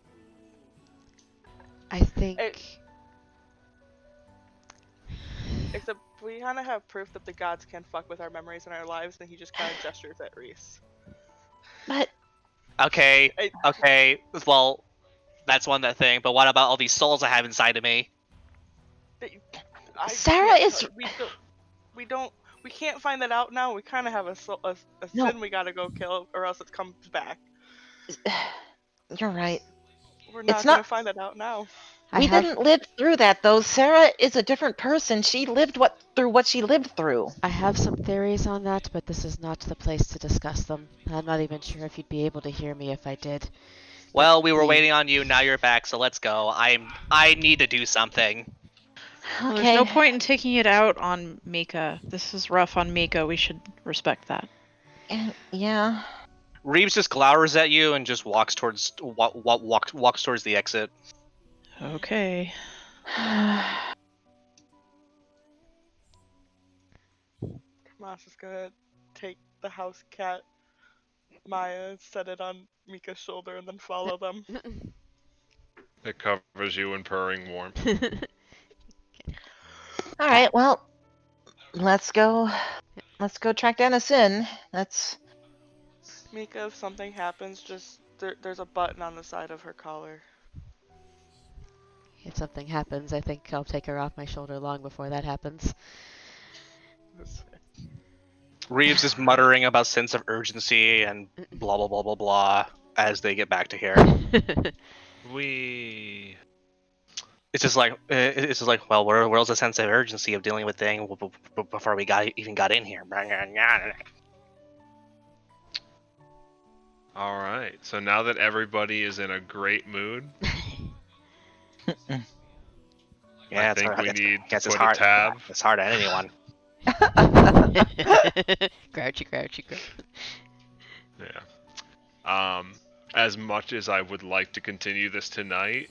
I think.
Except we kind of have proof that the gods can fuck with our memories and our lives, and he just kind of gestures at Reese.
But
Okay,
I-
okay. Well, that's one that thing. But what about all these souls I have inside of me?
Sarah
can't
is-
tell- we can't find that out now. We kind of have a
No.
sin we gotta go kill, or else it comes back.
You're right.
We're
It's
not gonna
not-
find that out now.
We didn't live through that, though. Sarah is a different person. She lived through what she lived through.
I have some theories on that, but this is not the place to discuss them. I'm not even sure if you'd be able to hear me if I did.
Well, we were
the-
waiting on you. Now you're back, so let's go. I need to do something.
Well,
Okay.
there's no point in taking it out on Mika. This is rough on Mika. We should respect that.
Yeah.
Reeves just glowers at you and just walks towards walks towards the exit.
Okay.
Tomas is gonna take the house cat Maya, set it on Mika's shoulder, and then follow them.
It covers you in purring warmth.
All right. Well, let's go. Let's go track down a sin. That's.
Mika, if something happens, just there's a button on the side of her collar.
If something happens, I think I'll take her off my shoulder long before that happens.
Reeves is muttering about sense of urgency and blah blah blah blah blah as they get back to here.
We.
It's just like well, where's the sense of urgency of dealing with things before we even got in here?
All right. So now that everybody is in a great mood,
Yeah,
I think we need to
it's
put a
hard.
tab.
It's hard on anyone.
Grouchy.
Yeah. As much as I would like to continue this tonight,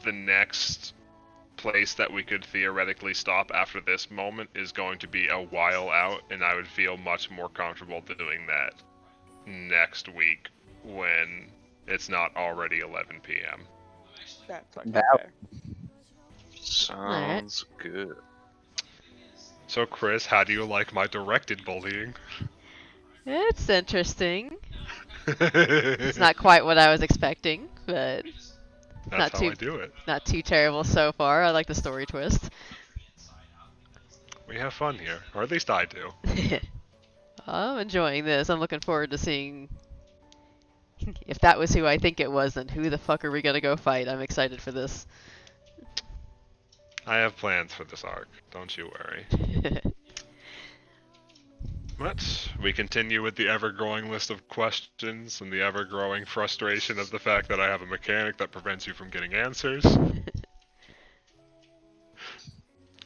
the next place that we could theoretically stop after this moment is going to be a while out, and I would feel much more comfortable doing that next week when it's not already 11 p.m.
That's fucking
That-
fair.
Sounds good.
So, Chris, how do you like my directed bullying?
It's interesting. It's not quite what I was expecting, but
That's
not
how
too-
I do it.
not too terrible so far. I like the story twist.
We have fun here, or at least I do.
I'm enjoying this. I'm looking forward to seeing if that was who I think it was, then who the fuck are we gonna go fight? I'm excited for this.
I have plans for this arc, don't you worry. But we continue with the ever-growing list of questions and the ever-growing frustration of the fact that I have a mechanic that prevents you from getting answers.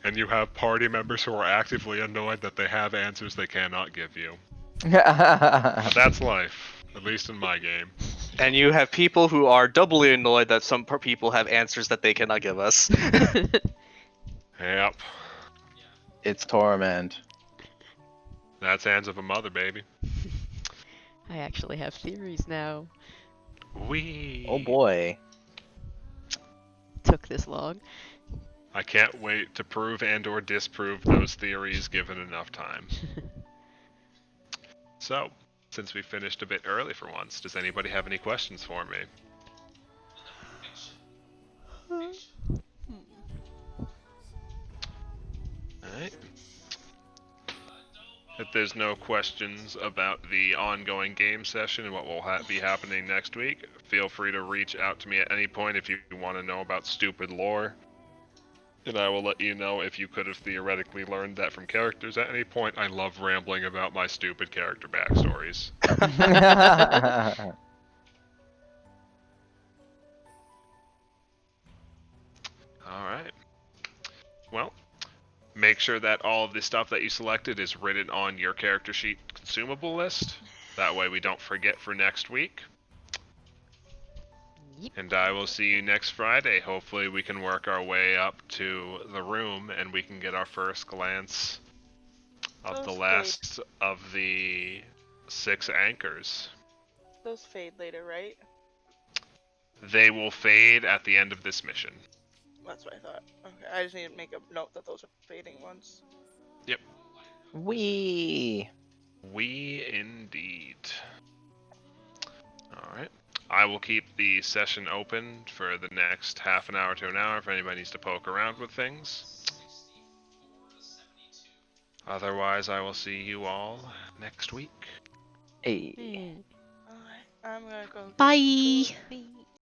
And you have party members who are actively annoyed that they have answers they cannot give you. But that's life, at least in my game.
And you have people who are doubly annoyed that some people have answers that they cannot give us.
Yep,
It's torment.
that's hands of a mother, baby.
I actually have theories now.
Oh boy.
Took this long.
I can't wait to prove and or disprove those theories given enough time. So, since we finished a bit early for once, does anybody have any questions for me? Alright. If there's no questions about the ongoing game session and what will be happening next week, feel free to reach out to me at any point if you want to know about stupid lore. And I will let you know if you could have theoretically learned that from characters at any point. I love rambling about my stupid character backstories. Alright. Well, make sure that all of the stuff that you selected is written on your character sheet consumable list. That way we don't forget for next week.
Yep.
And I will see you next Friday. Hopefully we can work our way up to the room and we can get our first glance of the
Those
last of the 6 anchors.
Those fade later, right?
They will fade at the end of this mission.
That's what I thought. Okay, I just need to make a note that those are fading ones.
We.
We indeed. Alright. I will keep the session open for the next half an hour to an hour if anybody needs to poke around with things. Otherwise, I will see you all next week.
Hey.
Hmm.
Alright, I'm gonna go.
Bye.
Bye.